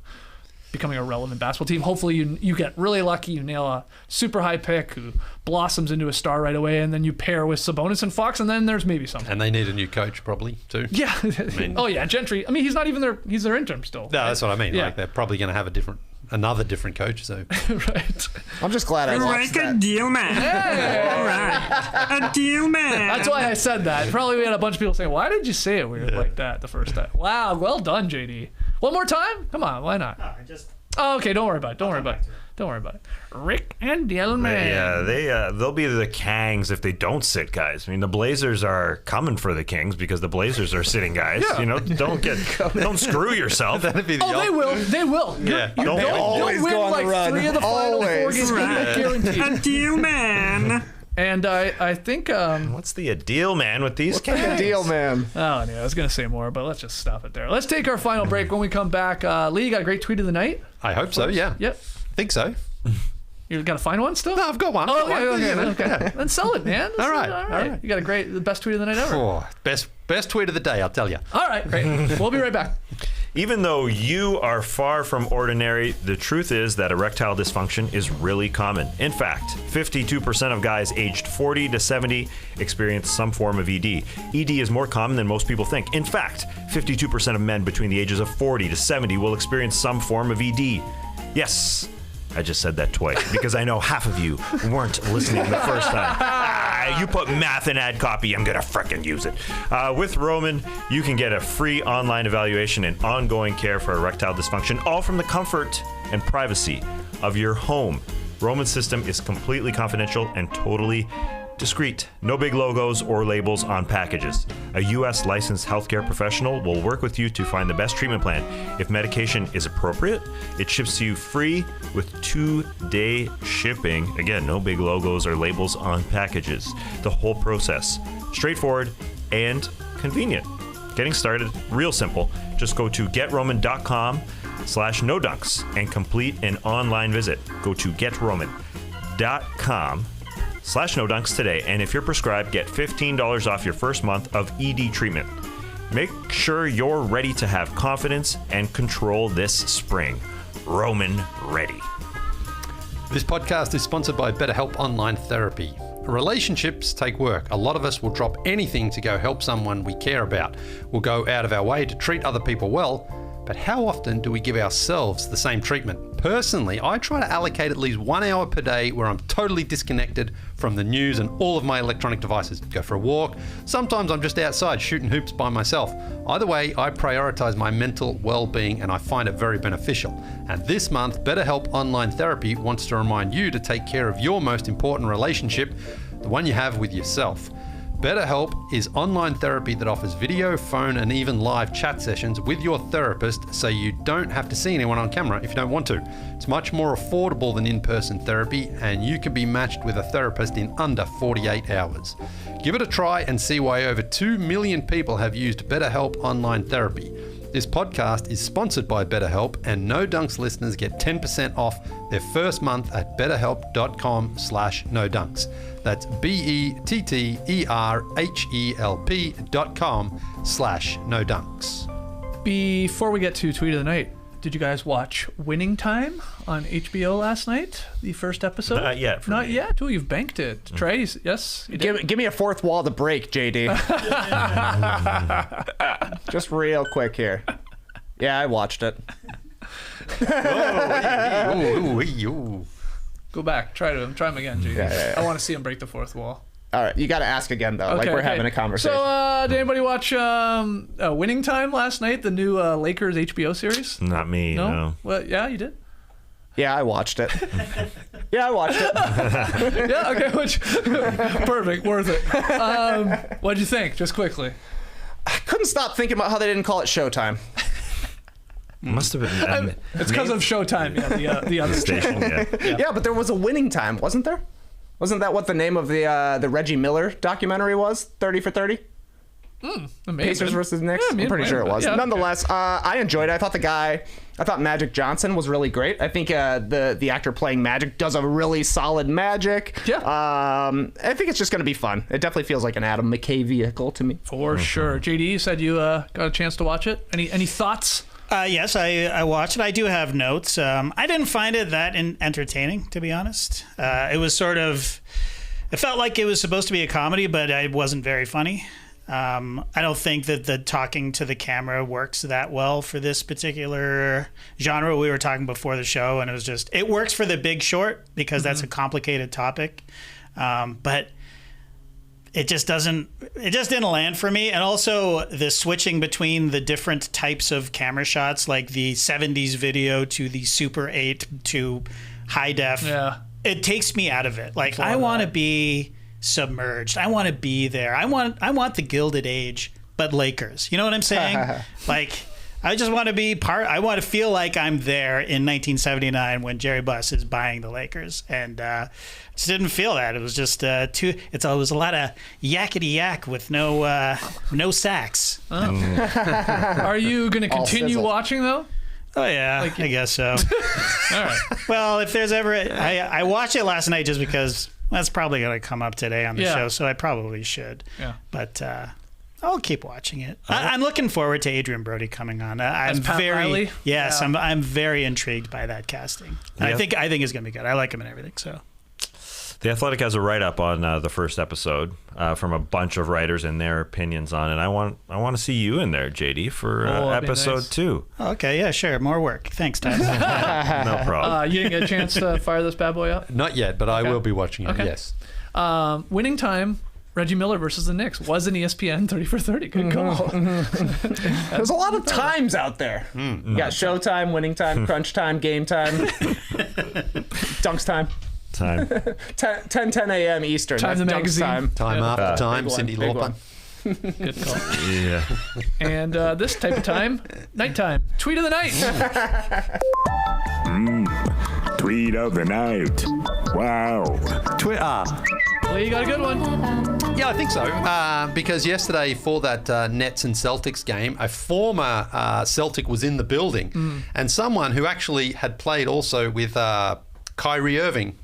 becoming a relevant basketball team. Hopefully you get really lucky, you nail a super high pick who blossoms into a star right away, and then you pair with Sabonis and Fox, and then there's maybe something. And they need a new coach probably too. Yeah. Oh yeah, Gentry. I mean, he's not even he's their interim still. No, that's what I mean. Yeah. Like they're probably going to have another different coach. So Right. I'm just glad I watched Like a that. deal, man. All right. A deal, man. That's why I said that. Probably we had a bunch of people saying, why did you say it weird like that the first time? Wow, well done, JD. One more time? Come on, why not? Oh, okay, don't worry about it. Don't worry about it. Rick and Dillman. Yeah, they'll be the Kangs if they don't sit guys. I mean, the Blazers are coming for the Kings because the Blazers are sitting guys. Yeah. You know, don't screw yourself. that'd be the Oh, they will. They will. Yeah. You're, Don't always you'll win go on the like run. 3 of the final 4 Always. games. Guaranteed. A deal, man. And I think What's the deal, man, with these Kangs? Deal, man. oh yeah, I was gonna say more, but let's just stop it there. Let's take our final break. When we come back, Leigh, you got a great tweet of the night. I hope so. Yeah. Yep. Think so. You got to find one still? No, I've got one. Oh, I've got one, okay. yeah. Then sell it, man. All right. All right. You got the best tweet of the night ever. Oh, best tweet of the day, I'll tell you. All right, great. We'll be right back. Even though you are far from ordinary, the truth is that erectile dysfunction is really common. In fact, 52% of guys aged 40 to 70 experience some form of ED. ED is more common than most people think. In fact, 52% of men between the ages of 40 to 70 will experience some form of ED. Yes, I just said that twice because I know half of you weren't listening the first time. You put math in ad copy, I'm gonna frickin' use it. With Roman, you can get a free online evaluation and ongoing care for erectile dysfunction, all from the comfort and privacy of your home. Roman's system is completely confidential and totally discreet. No big logos or labels on packages. A U.S. licensed healthcare professional will work with you to find the best treatment plan. If medication is appropriate, it ships to you free with 2-day shipping. Again, no big logos or labels on packages. The whole process, straightforward and convenient. Getting started, real simple. Just go to getroman.com/nodunks and complete an online visit. Go to getroman.com/nodunks today, and if you're prescribed, get $15 off your first month of ED treatment. Make sure you're ready to have confidence and control this spring. Roman ready. This podcast is sponsored by BetterHelp Online Therapy. Relationships take work. A lot of us will drop anything to go help someone we care about. We'll go out of our way to treat other people well, but how often do we give ourselves the same treatment? Personally, I try to allocate at least 1 hour per day where I'm totally disconnected from the news and all of my electronic devices. Go for a walk. Sometimes I'm just outside shooting hoops by myself. Either way, I prioritize my mental well-being and I find it very beneficial. And this month, BetterHelp Online Therapy wants to remind you to take care of your most important relationship, the one you have with yourself. BetterHelp is online therapy that offers video, phone, and even live chat sessions with your therapist, so you don't have to see anyone on camera if you don't want to. It's much more affordable than in-person therapy, and you can be matched with a therapist in under 48 hours. Give it a try and see why over 2 million people have used BetterHelp Online Therapy. This podcast is sponsored by BetterHelp, and No Dunks listeners get 10% off their first month at betterhelp.com/nodunks. That's BETTERHELP.com/nodunks. Before we get to tweet of the night, did you guys watch Winning Time on HBO last night? The first episode? Not yet for Not me. yet? Oh, you've banked it. Trey, yes? You did? Give me a fourth wall to break, JD. Just real quick here. Yeah, I watched it. Go back. Try him again, JD. Yeah. I want to see him break the fourth wall. All right, you got to ask again though, like we're having a conversation. So, did anybody watch Winning Time last night? The new Lakers HBO series? Not me, no. Well, yeah, you did. Yeah, I watched it. Yeah, I watched it. Yeah, okay. Perfect, worth it. What'd you think? Just quickly. I couldn't stop thinking about how they didn't call it Showtime. Must have been. It's because of Showtime. Yeah, the other station. Yeah. Yeah, but there was a Winning Time, wasn't there? Wasn't that what the name of the Reggie Miller documentary was? 30 for 30? Amazing. Pacers versus Knicks. Yeah, I'm pretty sure it was. yeah, Nonetheless, I enjoyed it. I thought Magic Johnson was really great. I think the actor playing Magic does a really solid Magic. Yeah. I think it's just going to be fun. It definitely feels like an Adam McKay vehicle to me. For sure. JD, you said you got a chance to watch it. Any thoughts? Yes, I watched it. I do have notes. I didn't find it that entertaining, to be honest. It was sort of... It felt like it was supposed to be a comedy, but it wasn't very funny. I don't think that the talking to the camera works that well for this particular genre. We were talking before the show, and it works for The Big Short because that's a complicated topic. But it just didn't land for me. And also the switching between the different types of camera shots, like the 70s video to the Super 8 to high def. Yeah. It takes me out of it. Like, I want to be submerged. I want to be there. I want the Gilded Age, but Lakers. You know what I'm saying? Like, I just want to be I want to feel like I'm there in 1979 when Jerry Buss is buying the Lakers, and just didn't feel that. It was just it was a lot of yakety yak with no sax. Oh. Are you going to continue watching though? Oh yeah, I guess so. All right. Well, if there's ever, I watched it last night just because that's probably going to come up today on the show, so I probably should. Yeah. But I'll keep watching it. I'm looking forward to Adrian Brody coming on. I'm very Riley? Yes, yeah. I'm very intrigued by that casting. Yeah. I think it's going to be good. I like him and everything. So. The Athletic has a write-up on the first episode from a bunch of writers and their opinions on it. I want to see you in there, JD, for episode 2. Okay, yeah, sure. More work. Thanks, Tyson. No problem. You didn't get a chance to fire this bad boy up? Not yet, but I will be watching it, yes. Winning time, Reggie Miller versus the Knicks was an ESPN 30 for 30. Good call. There's a lot of times out there. You got showtime, winning time, crunch time, game time, dunks time. 10 a.m. Eastern. Time the magazine. Time after time. Cindy Lauper. Good call. Yeah. And this type of time, nighttime. Tweet of the night. Tweet of the night. Wow. Twitter. Leigh, you got a good one. Yeah, I think so. Because yesterday for that Nets and Celtics game, a former Celtic was in the building, and someone who actually had played also with Kyrie Irving.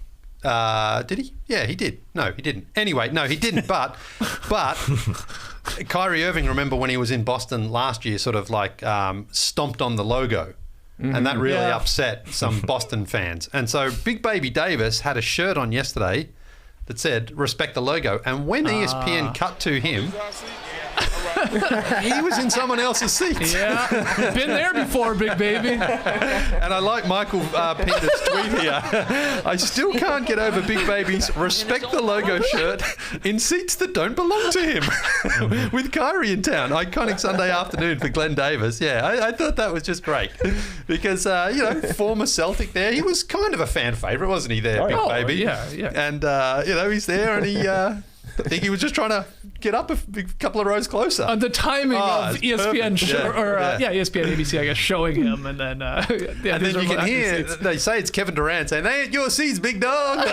Did he? Yeah, he did. No, he didn't. Anyway, no, he didn't. But Kyrie Irving, remember when he was in Boston last year, sort of like stomped on the logo. And that really upset some Boston fans. And so Big Baby Davis had a shirt on yesterday that said, respect the logo. And when ESPN cut to him, he was in someone else's seat. Yeah, been there before, Big Baby. And I like Michael Pinder's tweet here. I still can't get over Big Baby's respect the logo shirt in seats that don't belong to him. With Kyrie in town. Iconic Sunday afternoon for Glenn Davis. Yeah, I thought that was just great. Because, former Celtic there, he was kind of a fan favourite, wasn't he there, Big Baby? Yeah. And, he's there and he... I think he was just trying to get up a couple of rows closer. The timing of ESPN ESPN ABC, I guess, showing him, and then and then you can hear they say it's Kevin Durant saying, "They ain't your seats, big dog." I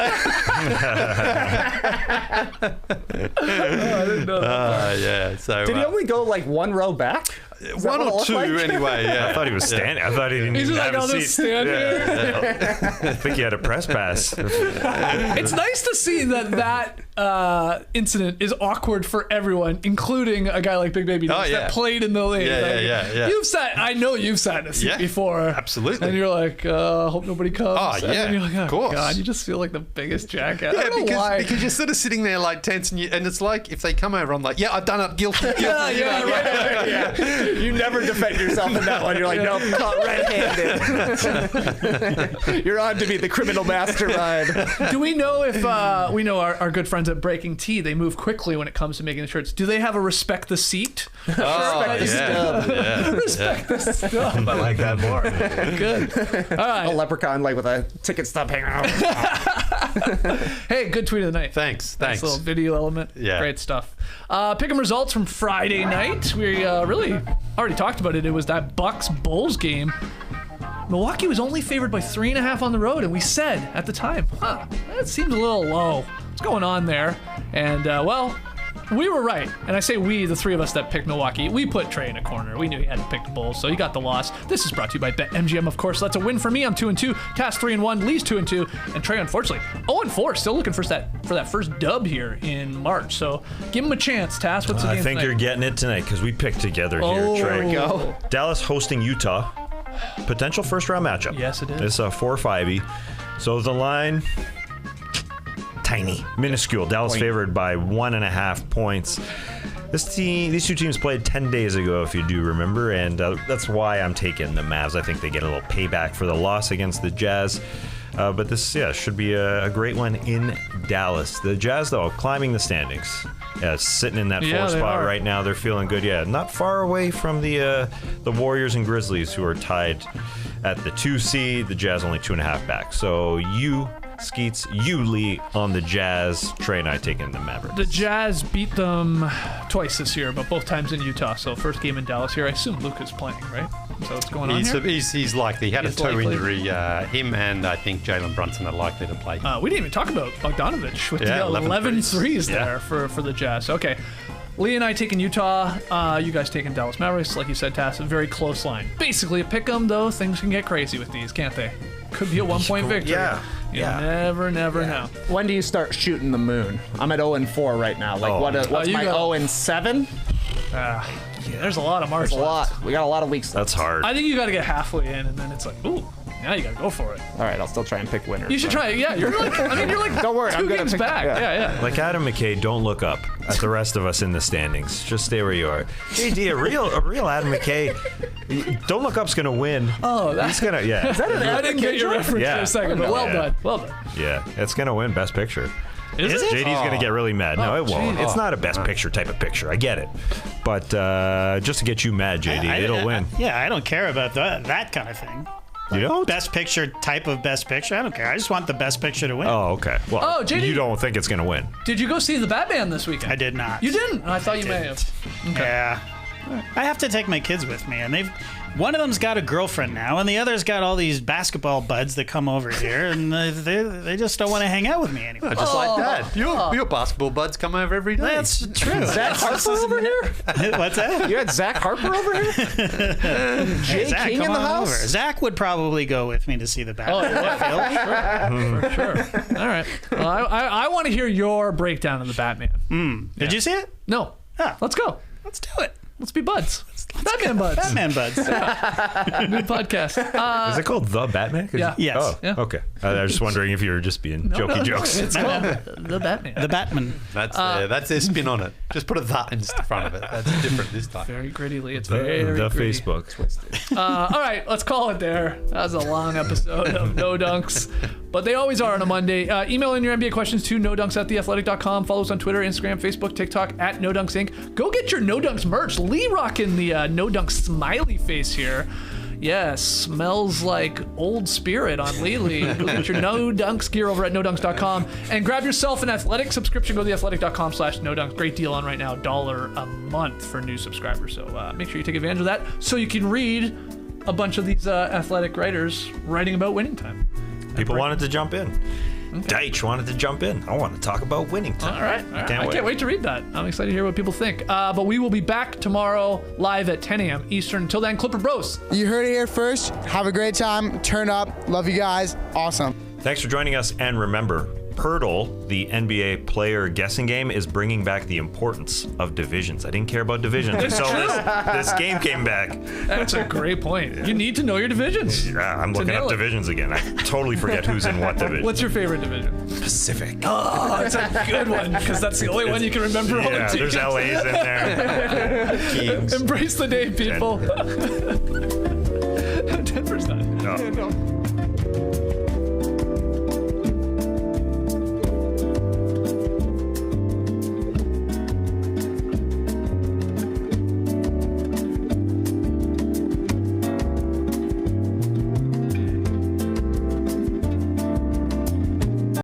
didn't know that. Yeah. So did he only go like one row back? One or two, anyway. Yeah. I thought he was standing. I thought he didn't even have a seat. Stand here. I think he had a press pass. It's nice to see that incident is awkward for everyone, including a guy like Big Baby Davis that played in the league. Yeah. I know you've sat in a seat before. Absolutely. And you're like, hope nobody comes. Oh, yeah. And then you're like, of course. God, you just feel like the biggest jackass. Yeah, because you're sort of sitting there like tense, and it's like if they come over, I'm like, I've done it, guilty. Yeah. You never defend yourself in that one. You're like, nope, caught red-handed. You're on to be the criminal mastermind. Do we know if we know our good friends at Breaking Tea? They move quickly when it comes to making the shirts. Do they have a respect the seat? Respect the stub. Respect the stub. I like that more. Good. All right. A leprechaun like with a ticket stub hanging out. Hey, good tweet of the night. Thanks. Nice little video element. Yeah. Great stuff. Pick'em results from Friday night. We really already talked about it. It was that Bucks-Bulls game. Milwaukee was only favored by 3.5 on the road, and we said at the time, that seems a little low. What's going on there? And, we were right. And I say we, the three of us that picked Milwaukee, we put Trey in a corner. We knew he had to pick the Bulls, so he got the loss. This is brought to you by BetMGM, of course. That's a win for me. I'm 2-2. Tass 3-1. Lee's 2-2. And Trey, unfortunately, 0-4. Still looking for that first dub here in March. So give him a chance, Tass. What's the game I think tonight? you're getting it tonight because we picked together here, Trey. There we go. Dallas hosting Utah. Potential first-round matchup. Yes, it is. It's a 4-5-y. So the line, tiny, minuscule. Dallas favored by 1.5 points. These two teams played 10 days ago, if you do remember, and that's why I'm taking the Mavs. I think they get a little payback for the loss against the Jazz. But this, should be a great one in Dallas. The Jazz, though, climbing the standings. Yeah, sitting in that 4 spot right now. They're feeling good. Yeah, not far away from the Warriors and Grizzlies, who are tied at the 2 seed. The Jazz only 2.5 back. So you, Skeets, you, Leigh, on the Jazz. Trey and I taking the Mavericks. The Jazz beat them twice this year, but both times in Utah. So first game in Dallas here. I assume Luka's playing, right? So what's going on here? He's likely. He had He's a toe likely. injury. Him and I think Jalen Brunson are likely to play. We didn't even talk about Bogdanovich with Yeah, the 11 threes Yeah. there for the Jazz. Okay. Leigh and I taking Utah. You guys taking Dallas Mavericks. Like you said, Tass, a very close line. Basically a pick 'em, though. Things can get crazy with these, can't they? Could be a 1-point victory. Yeah. You never know. When do you start shooting the moon? I'm at 0-4 right now. Like, what's you my go. 0-7? There's a lot of March That's a lot. We got a lot of weeks left. That's hard. I think you got to get halfway in, and then it's like, ooh, now you got to go for it. All right, I'll still try and pick winners. You should try it. Yeah, you're like, Don't worry, 2 I'm gonna games pick- back. Yeah. Like Adam McKay, don't look up at the rest of us in the standings. Just stay where you are. JD, a real Adam McKay. Don't look up's gonna win. Oh, He's gonna. Yeah. I didn't get your reference Yeah. for a second, but well done. Well done. Yeah. It's gonna win Best Picture. Is it? JD's gonna get really mad. No, it won't. geez. It's not a Best Picture type of picture. I get it, but just to get you mad, JD, it'll win. I don't care about that kind of thing. You don't? Best picture type of best picture. I don't care. I just want the best picture to win. Oh, okay. Well, Oh, JD. you don't think it's gonna win? Did you go see the Batman this weekend? I did not. You didn't? I thought you may have. Yeah. I have to take my kids with me, and one of them's got a girlfriend now, and the other's got all these basketball buds that come over here, and they just don't want to hang out with me anymore. Just like that. Your basketball buds come over every day. That's true. Zach Harper over here? What's that? You had Zach Harper over here? Jay Zach, King come in the on house? over. Zach would probably go with me to see the Batman. For sure. All right. Well, I want to hear your breakdown of the Batman. Did you see it? No. Oh. Let's go. Let's do it. Let's be buds. Batman buds. Batman buds. New podcast. Is it called The Batman? Yeah. Yes. Oh, Yeah. okay. I was just wondering if you were just being jokey jokes. It's called the Batman. The Batman. That's their spin on it. Just put a that in front of it. That's different this time. Very gritty, Leigh. It's The very gritty. Facebook. All right, let's call it there. That was a long episode of No Dunks, but they always are on a Monday. Email in your NBA questions to nodunks@theathletic.com. Follow us on Twitter, Instagram, Facebook, TikTok at No Dunks Inc. Go get your No Dunks merch. Leigh rocking the No Dunks smiley face here. Yeah, smells like old spirit on Leigh. Go get your No Dunks gear over at nodunks.com and grab yourself an athletic subscription. Go to theathletic.com/nodunks. Great deal on right now, $1 a month for new subscribers. So make sure you take advantage of that so you can read a bunch of these athletic writers writing about winning time. People wanted to jump in. Deitch wanted to jump in. I want to talk about winning time. All right. I Can't can't wait to read that. I'm excited to hear what people think. But we will be back tomorrow live at 10 a.m. Eastern. Until then, Clipper Bros. You heard it here first. Have a great time. Turn up. Love you guys. Awesome. Thanks for joining us, and remember, Purtle, the NBA player guessing game, is bringing back the importance of divisions. I didn't care about divisions until this game came back. That's a great point. You need to know your divisions. Yeah, I'm looking nail up it. divisions again. I totally forget who's in what division. What's your favorite division? Pacific? Oh, it's a good one because that's the only one you can remember. all the Yeah, there's teams. LA's in there. Kings. Embrace the day, people. Denver's not. No.